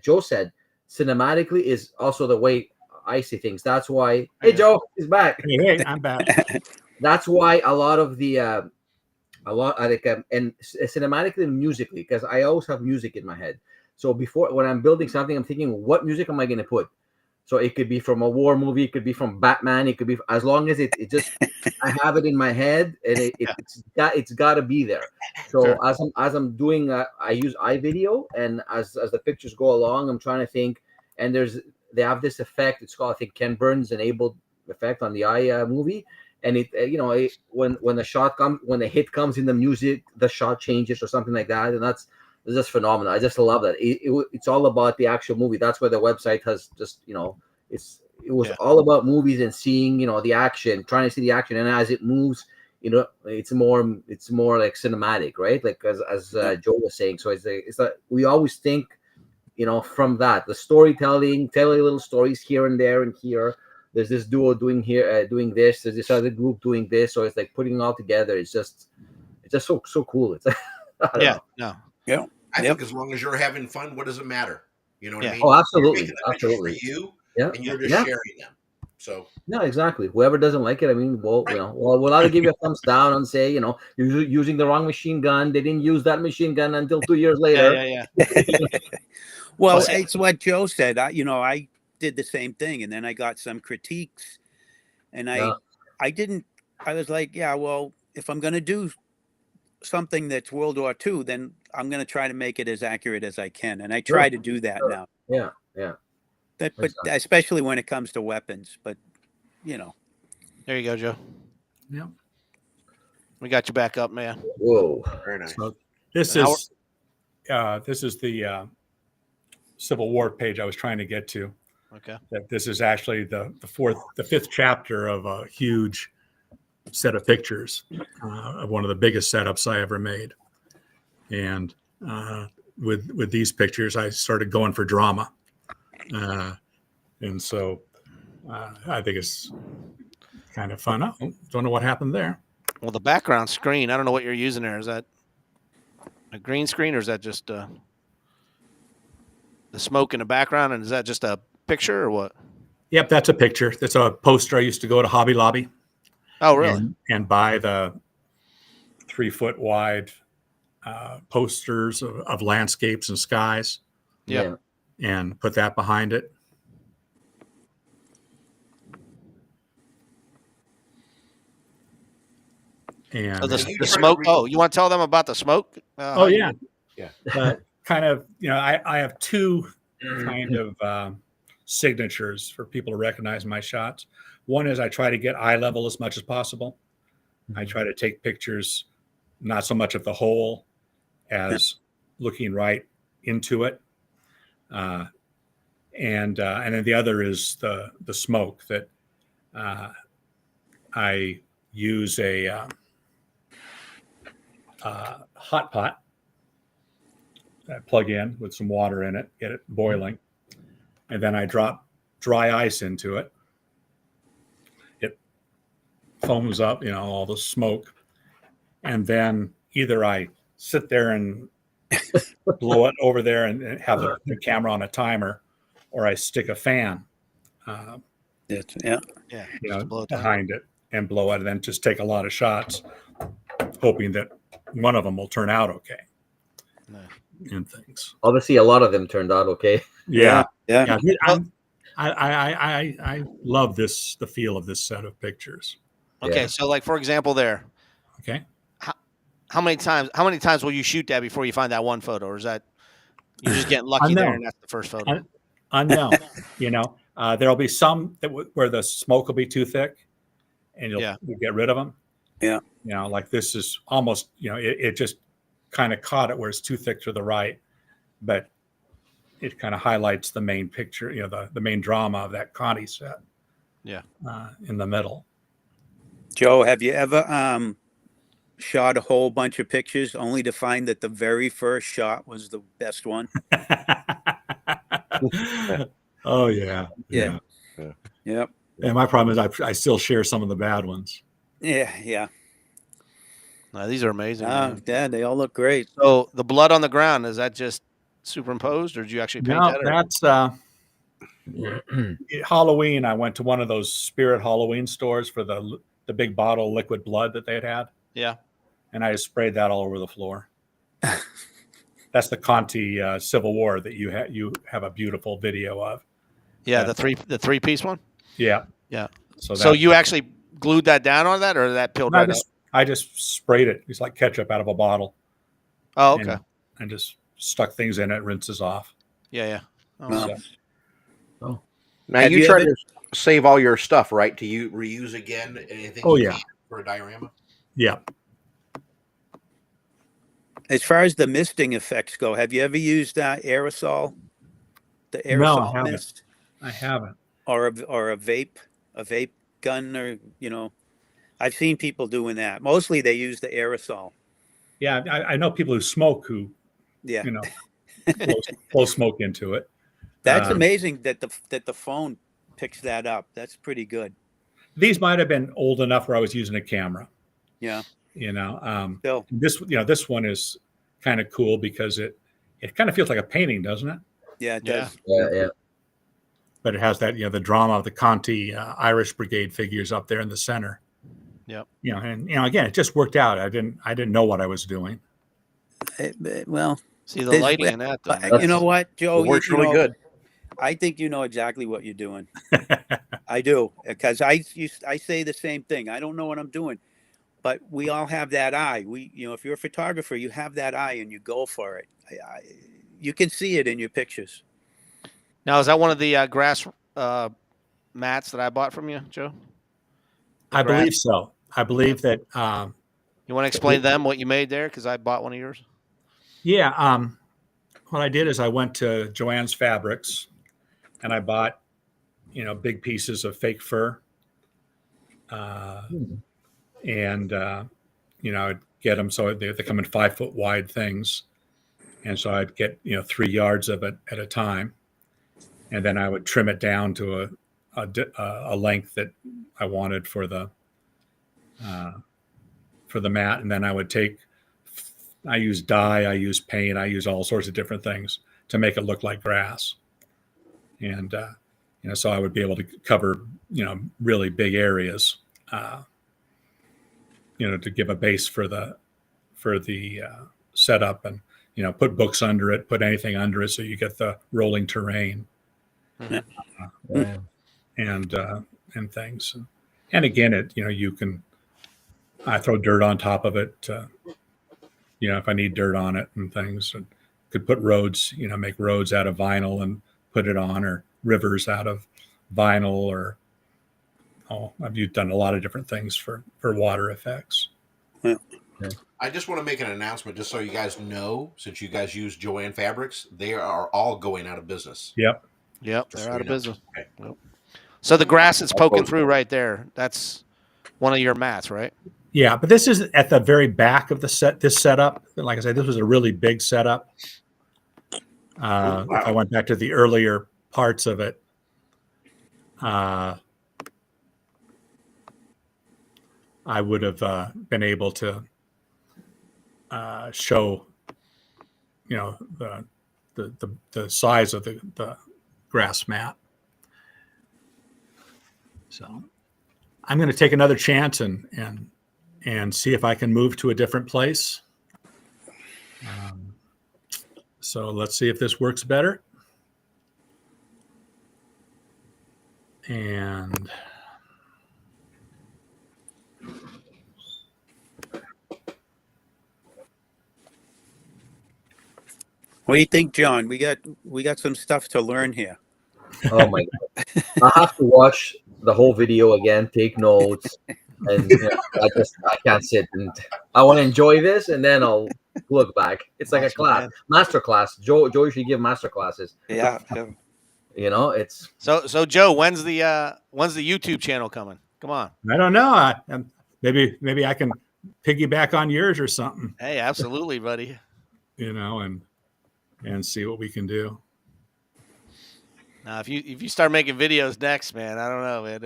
Joe said, cinematically is also the way I see things. That's why, hey, Joe is back. Hey, I'm back. That's why a lot of the and cinematically and musically, because I always have music in my head. So before, when I'm building something, I'm thinking, what music am I going to put? So it could be from a war movie, it could be from Batman, it could be, as long as it just I have it in my head, and it's got to be there. So sure. as I'm doing, I use iVideo, and as the pictures go along, I'm trying to think, and they have this effect. It's called, I think, Ken Burns enabled effect on the iMovie, and when the shot comes, when the hit comes in the music, the shot changes or something like that, and it's just phenomenal. I just love that. It's all about the actual movie. That's why the website has just, it was all about movies and seeing, the action, trying to see the action, and as it moves, it's more like cinematic, right? Like as Joe was saying. So it's like we always think, from that, the storytelling, telling little stories here and there and here. There's this duo doing this. There's this other group doing this. So it's like putting it all together. It's just so cool. It's I think as long as you're having fun, what does it matter? You know what I mean? Oh, absolutely, absolutely. For you, and you're just sharing them. So exactly. Whoever doesn't like it, I mean, we'll either give you a thumbs down and say, you're using the wrong machine gun. They didn't use that machine gun until 2 years later. Yeah. Well, it's what Joe said. I did the same thing, and then I got some critiques, and I was like, well, if I'm going to do something that's World War II, then I'm going to try to make it as accurate as I can, and I try to do that now. Yeah. But especially when it comes to weapons. But there you go, Joe. Yeah, we got you back up, man. Whoa, very nice. So this is the Civil War page I was trying to get to. Okay. That this is actually the 5th chapter of a huge set of pictures of one of the biggest setups I ever made. And with these pictures, I started going for drama. And so I think it's kind of fun. Oh, don't know what happened there. Well, the background screen, I don't know what you're using there. Is that a green screen, or is that just the smoke in the background? And is that just a picture or what? Yep, that's a picture. That's a poster. I used to go to Hobby Lobby. Oh, really? And buy the 3-foot wide posters of landscapes and skies. Yeah. And put that behind it. And so the smoke. Oh, you want to tell them about the smoke? Yeah. Kind of, I have 2 kind of signatures for people to recognize my shots. One is I try to get eye level as much as possible. I try to take pictures, not so much of the whole as looking right into it. And then the other is the smoke that I use a hot pot. I plug in with some water in it, get it boiling, and then I drop dry ice into it. It foams up, all the smoke, and then either I sit there and blow it over there and have the camera on a timer, or I stick a fan, Yeah. Yeah. you Just know, to blow it down. behind it and blow it, and then just take a lot of shots, hoping that one of them will turn out okay. No. And things. Obviously, a lot of them turned out okay. Yeah. Yeah. I love this, the feel of this set of pictures. Okay. Yeah. So, like, for example, there, Okay. how many times will you shoot that before you find that one photo? Or is that you're just getting lucky there Unknown. and that's the first photo? Unknown. You know, there'll be some that where the smoke will be too thick, and you'll get rid of them. Yeah. You know, like this is almost, you know, it just kind of caught it where it's too thick to the right, but it kind of highlights the main picture, you know, the main drama of that Conti set. Yeah. In the middle. Joe, have you ever shot a whole bunch of pictures only to find that the very first shot was the best one? Oh yeah. Yeah. Yep. And my problem is I still share some of the bad ones. Yeah. No, these are amazing. man. Yeah, they all look great. So the blood on the ground, is that just superimposed, or did you actually paint No, that? Or? that's Halloween. I went to one of those Spirit Halloween stores for the big bottle of liquid blood that they had, Yeah. and I just sprayed that all over the floor. That's the Conti Civil War that you have a beautiful video of. Yeah, the three piece one. Yeah. Yeah. So you actually glued that down on that, or that peeled right out? I just sprayed it. It's like ketchup out of a bottle. Oh, okay. And just stuck things in it, rinses off. Yeah. Oh, Wow. So, Now Have you you try ever- to save all your stuff, right? Do you reuse again anything? Oh, you yeah. can for a diorama. yeah. As far as the misting effects go, have you ever used aerosol? The No, I aerosol haven't. mist, I haven't. or a vape gun, or I've seen people doing that. Mostly they use the aerosol. Yeah, I know people who smoke who, Yeah. you know, blow smoke into it. That's amazing that the phone picks that up. That's pretty good. These might have been old enough where I was using a camera. Yeah. You know, Still. this one is kind of cool because it kind of feels like a painting, doesn't it? Yeah, it Yeah. does. Yeah. But it has that, the drama of the Conti Irish Brigade figures up there in the center. Yep. And again, it just worked out. I didn't know what I was doing. Well, See the There's- lighting in that, though. you know what, Joe? It works you really know, good. I think you know exactly what you're doing. I do, because I say the same thing. I don't know what I'm doing, but we all have that eye. If you're a photographer, you have that eye and you go for it. You can see it in your pictures. Now, is that one of the grass mats that I bought from you, Joe? The I grass- believe so. I believe that. You want to explain to them what you made there? Because I bought one of yours. Yeah. What I did is I went to Joann's Fabrics, and I bought, big pieces of fake fur, and I'd get them so they come in 5 foot wide things, and so I'd get 3 yards of it at a time, and then I would trim it down to a length that I wanted for the mat, and then I use dye, I use paint, I use all sorts of different things to make it look like grass, and so I would be able to cover really big areas, to give a base for the setup, and put books under it, put anything under it, so you get the rolling terrain. Yeah. And things, and again, I throw dirt on top of it, if I need dirt on it and things, and could put roads, make roads out of vinyl and put it on, or rivers out of vinyl, or I've done a lot of different things for water effects. I just want to make an announcement, just so you guys know, since you guys use Joann Fabrics, they are all going out of business. Yep. Yep, Just they're so out you of know. business. Okay. Yep. So the grass that's poking through right there, that's one of your mats, right? Yeah, but this is at the very back of this setup. Like I said, this was a really big setup. If I went back to the earlier parts of it, I would have been able to show, the size of the grass mat. So I'm going to take another chance and see if I can move to a different place. So let's see if this works better. And What do you think, John? We got some stuff to learn here. Oh my god! I have to watch the whole video again, take notes, and I can't sit and I want to enjoy this, and then I'll look back. It's like a class, master class. Joe should give master classes. Yeah. It's So Joe, when's the YouTube channel coming? Come on. I don't know. Maybe I can piggyback on yours or something. Hey, absolutely, buddy. And see what we can do. Now, if you start making videos next, man, I don't know, man.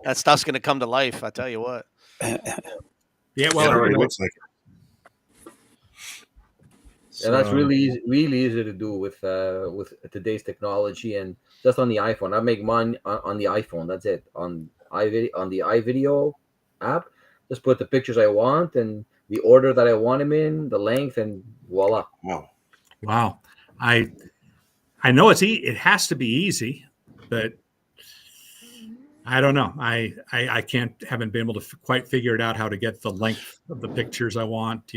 That stuff's gonna come to life. I tell you what. Yeah, well, it already looks like it. And that's really easy to do with today's technology and just on the iPhone. I make mine on the iPhone. That's it. On the iVideo app, just put the pictures I want and the order that I want them in, the length, and voila. Wow. I know it has to be easy, but I don't know. I haven't been able to quite figure it out how to get the length of the pictures I want,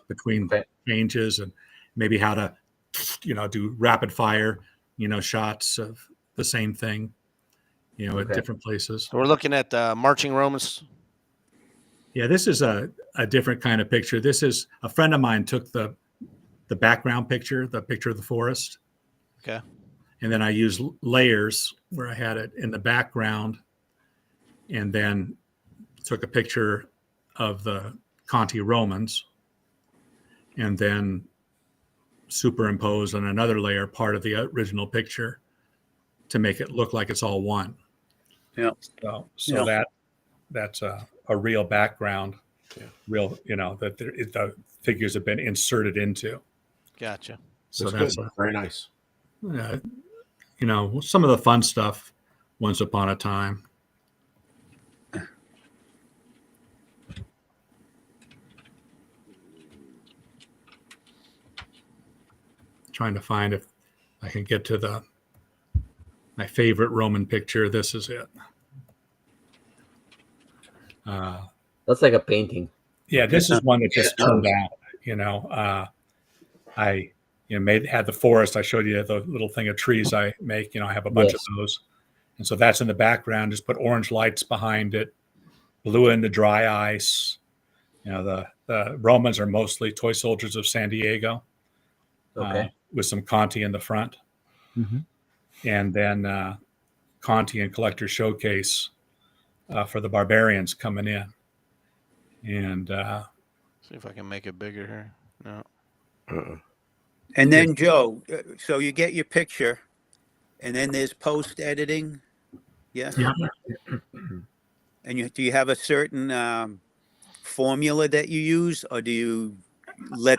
between changes, and maybe how to, do rapid fire, shots of the same thing, at different places. So we're looking at marching Romans. Yeah, this is a different kind of picture. This is a friend of mine took the background picture, the picture of the forest. Okay. And then I used layers where I had it in the background, and then took a picture of the Conti Romans, and then superimposed on another layer part of the original picture to make it look like it's all one. Yeah. So that's a real background, real, that the figures have been inserted into. Gotcha. So that's very nice. Some of the fun stuff once upon a time. Trying to find if I can get to my favorite Roman picture. This is it. That's like a painting. Yeah, this is one that just turned out. I had the forest. I showed you the little thing of trees I make. I have a bunch of those, and so that's in the background. Just put orange lights behind it, blew in the dry ice. The Romans are mostly toy soldiers of San Diego, with some Conti in the front, and then Conti and Collector Showcase for the barbarians coming in. And see if I can make it bigger here. No. And then Joe, so you get your picture, and then there's post editing. Yes. Yeah. And do you have a certain formula that you use, or do you let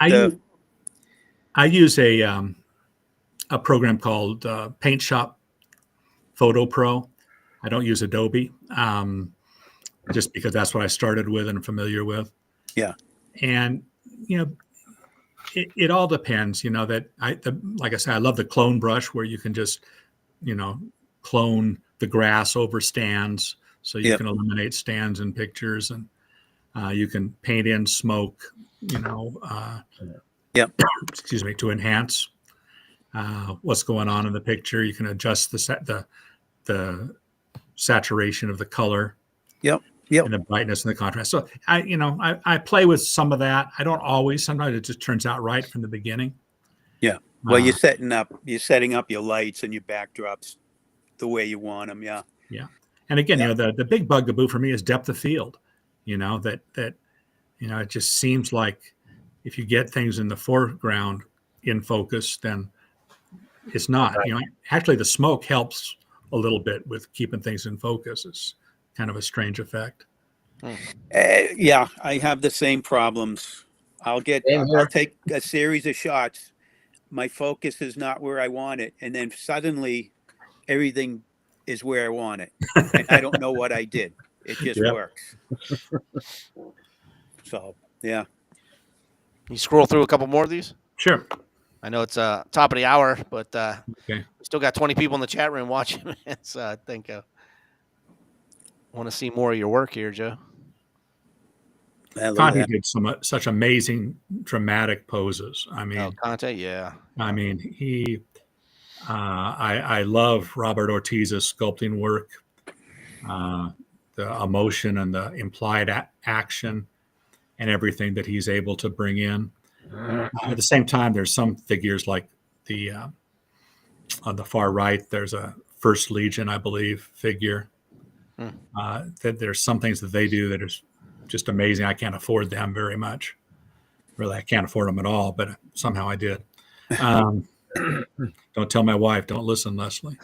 I use a program called Paint Shop Photo Pro. I don't use Adobe, just because that's what I started with and I'm familiar with. Yeah. And it all depends. Like I said, I love the clone brush where you can just clone the grass over stands, so you can eliminate stands in pictures, and you can paint in smoke. Excuse me, to enhance what's going on in the picture. You can adjust the saturation of the color. And the brightness and the contrast. So I play with some of that. I don't always. Sometimes it just turns out right from the beginning. Yeah. Well, you're setting up your lights and your backdrops the way you want them. Yeah. Yeah. And again, the big bugaboo for me is depth of field. That it just seems like if you get things in the foreground in focus, then it's not. Right. Actually, the smoke helps a little bit with keeping things in focus. It's kind of a strange effect. Yeah, I have the same problems. I'll Same here. take a series of shots. My focus is not where I want it, and then suddenly everything is where I want it, and I don't know what I did. It just Yep. works. So yeah. You scroll through a couple more of these. Sure. I know it's top of the hour, but Okay. we still got 20 people in the chat room watching. Man. So I think want to see more of your work here, Joe. Conte did such amazing dramatic poses. I mean, Conte, yeah. I mean, he. I love Robert Ortiz's sculpting work, the emotion and the implied action, and everything that he's able to bring in. At the same time, there's some figures like the on the far right. There's a First Legion, I believe, figure. That there's some things that they do that is just amazing. I can't afford them very much. Really, I can't afford them at all, but somehow I did. Don't tell my wife. Don't listen, Leslie.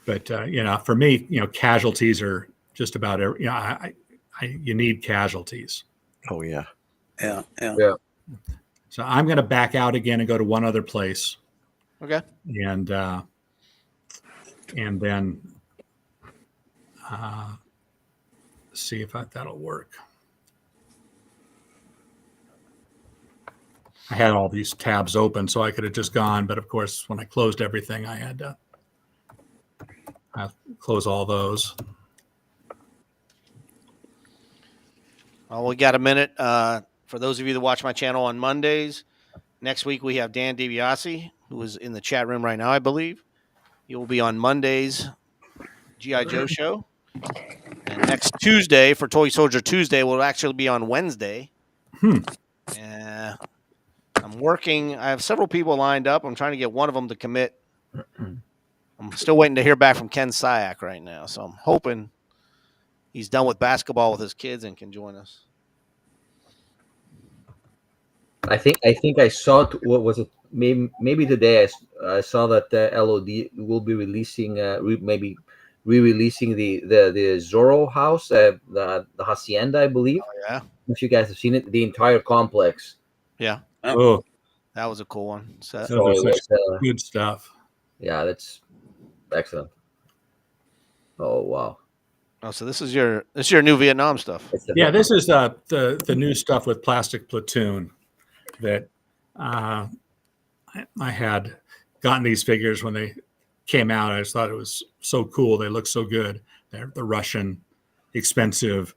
But for me, casualties are just about every. You need casualties. Oh yeah. Yeah. So I'm going to back out again and go to one other place. Okay. And then see if that'll work. I had all these tabs open, so I could have just gone. But of course, when I closed everything, I had to close all those. Well, we got a minute. For those of you that watch my channel on Mondays, next week we have Dan DiBiase, who is in the chat room right now, I believe. He will be on Monday's G.I. Joe show. And next Tuesday, for Toy Soldier Tuesday, will actually be on Wednesday. I'm working. I have several people lined up. I'm trying to get one of them to commit. I'm still waiting to hear back from Ken Syak right now. So I'm hoping he's done with basketball with his kids and can join us. I think I saw what was it? Maybe today I saw that LOD will be releasing maybe re-releasing the Zorro house, the hacienda, I believe. Oh, yeah. If you guys have seen it, the entire complex. Yeah. Oh, that was a cool one. So good stuff. Yeah, that's excellent. Oh wow. Oh, so this is your new Vietnam stuff. Yeah, this is the new stuff with Plastic Platoon that I had gotten these figures when they came out. I just thought it was so cool. They look so good. They're the Russian expensive,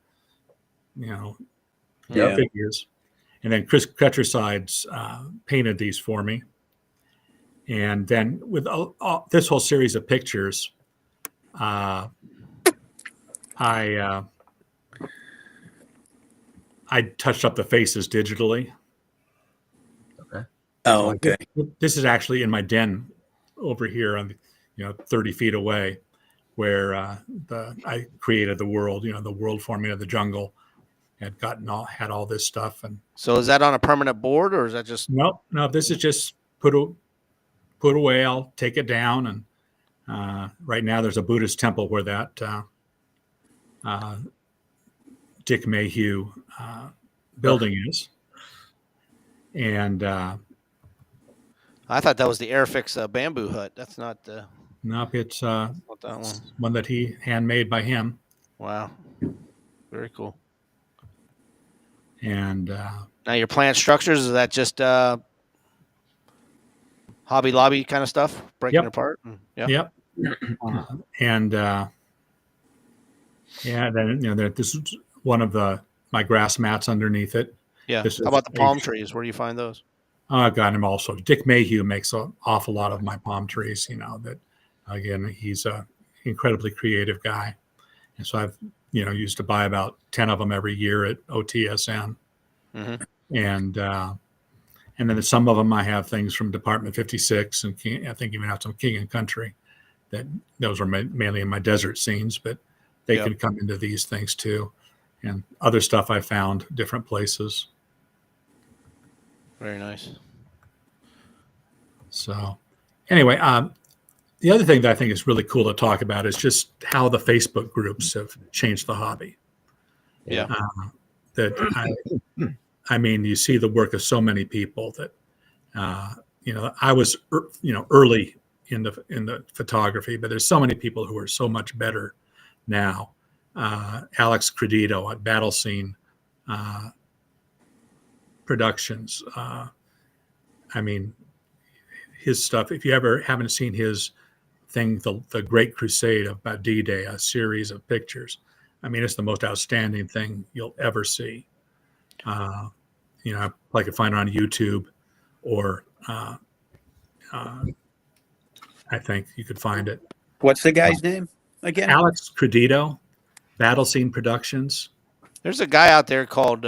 figures. And then Chris Ketrasides painted these for me. And then with this whole series of pictures, I touched up the faces digitally. Okay. Oh, okay. This is actually in my den over here on 30 feet away, where I created the world. The world forming of the jungle had all this stuff. And so is that on a permanent board, or is that just no? This is just put away. I'll take it down, and right now there's a Buddhist temple where that Dick Mayhew building is. And I thought that was the Airfix bamboo hut. That's not the. Nope, it's not that one. One that he handmade by him. Wow, very cool. And now your plant structures, is that just Hobby Lobby kind of stuff, breaking it apart? Yep. And then this is one of my grass mats underneath it. Yeah. How about the palm trees? Where do you find those? I got him also. Dick Mayhew makes an awful lot of my palm trees. That again, he's a incredibly creative guy, and so I've used to buy about 10 of them every year at OTSN, and then some of them I have things from Department 56, and I think even have some King and Country. Those are mainly in my desert scenes, but they can come into these things too, and other stuff I found different places. Very nice. So, anyway, the other thing that I think is really cool to talk about is just how the Facebook groups have changed the hobby. Yeah. I mean, you see the work of so many people that, I was, early in the photography, but there's so many people who are so much better now. Alex Credito at Battle Scene Productions. I mean, his stuff. If you ever haven't seen his thing, the Great Crusade about D-Day, a series of pictures. I mean, it's the most outstanding thing you'll ever see. I could find it on YouTube, or I think you could find it. What's the guy's name again? Alex Credito, Battle Scene Productions. There's a guy out there called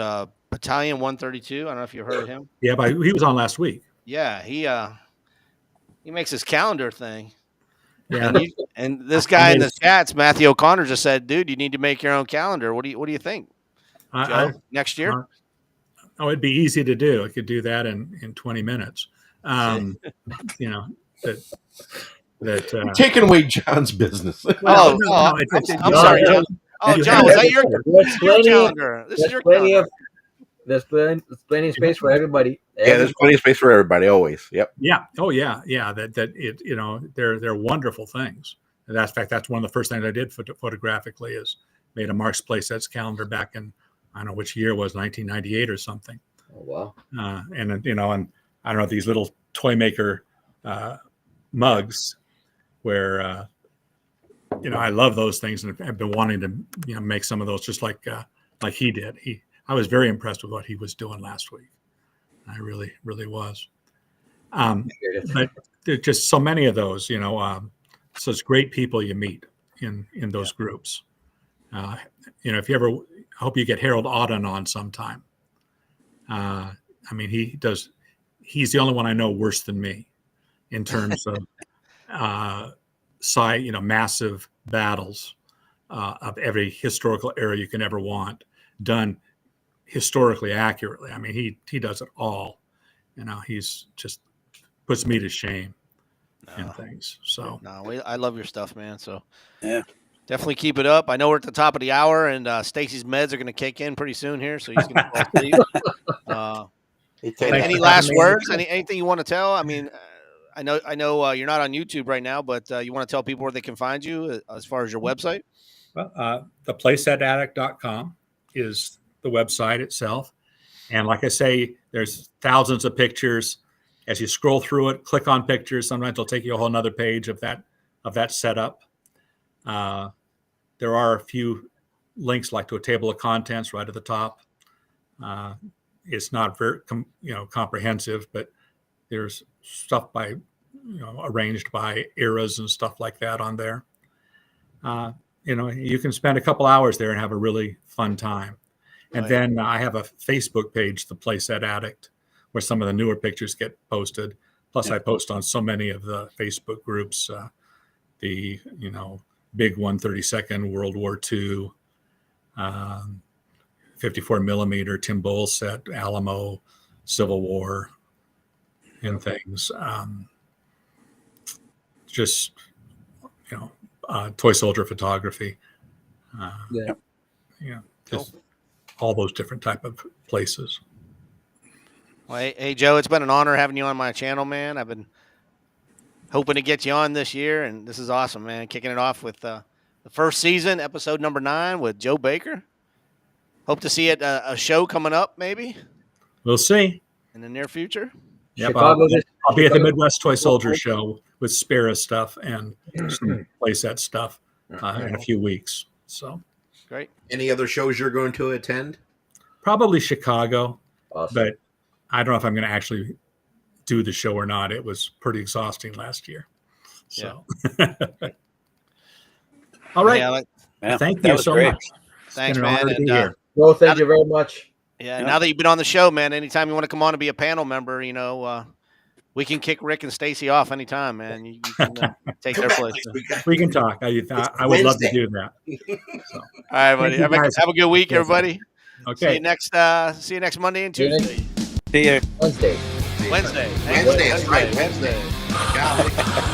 Battalion 132. I don't know if you heard of him. Yeah, but he was on last week. Yeah, he makes his calendar thing. Yeah, and this guy in the chats, Matthew O'Connor, just said, "Dude, you need to make your own calendar. What do you think, Joe, next year?" It'd be easy to do. I could do that in 20 minutes. You're taking away John's business. I'm sorry, John. Oh, John, was that your calendar? This is your calendar. There's plenty of space for everybody. Yeah, there's plenty of space for everybody always. Yep. Yeah. Oh, yeah. Yeah. They're wonderful things. And that's one of the first things I did photographically is made a Mark's Playsets calendar back in, I don't know which year it was, 1998 or something. Oh, wow. And I don't know, these little toy maker mugs where, I love those things and I've been wanting to, make some of those just like he did. I was very impressed with what he was doing last week. I really, really was. But there's just so many of those, such great people you meet in those groups. If you ever, I hope you get Harold Auden on sometime. I mean, he's the only one I know worse than me in terms of massive battles of every historical era you can ever want done historically accurately. I mean, he does it all. He's just puts me to shame in things. So I love your stuff, man. So yeah, definitely keep it up. I know we're at the top of the hour, and Stacy's meds are going to kick in pretty soon here, so he's going to fall asleep. Any last words? Anything you want to tell? I mean, I know you're not on YouTube right now, but you want to tell people where they can find you as far as your website? Well, theplaysetaddict.com is the website itself. And like I say, there's thousands of pictures. As you scroll through it, click on pictures. Sometimes it'll take you a whole nother page of that setup. There are a few links like to a table of contents right at the top. It's not very comprehensive, but there's stuff by arranged by eras and stuff like that on there. You can spend a couple hours there and have a really fun time. And then I have a Facebook page, The Playset Addict, where some of the newer pictures get posted. Plus, I post on so many of the Facebook groups, the big 132nd World War II, 54 millimeter Tim Bowles set, Alamo, Civil War, and things. Toy soldier photography. Just all those different type of places. Well, hey, Joe, it's been an honor having you on my channel, man. I've been hoping to get you on this year, and this is awesome, man. Kicking it off with the first season, episode number 9 with Joe Baker. Hope to see you at a show coming up, maybe. We'll see. In the near future. Yep, I'll be at the Midwest Toy Soldier Show with Spira stuff and some playset stuff in a few weeks. So great. Any other shows you're going to attend? Probably Chicago, awesome. But I don't know if I'm going to actually do the show or not. It was pretty exhausting last year. So, all right. Thank you so much. Thanks, man. Well, thank you very much. Yeah, now that you've been on the show, man, anytime you want to come on and be a panel member, we can kick Rick and Stacy off anytime, man. You can take their place. We can talk. I would love to do that. So. All right, buddy. Have a good week, everybody. Okay. See you next Monday and Tuesday. See you Wednesday. Wednesday. Wednesday. Golly.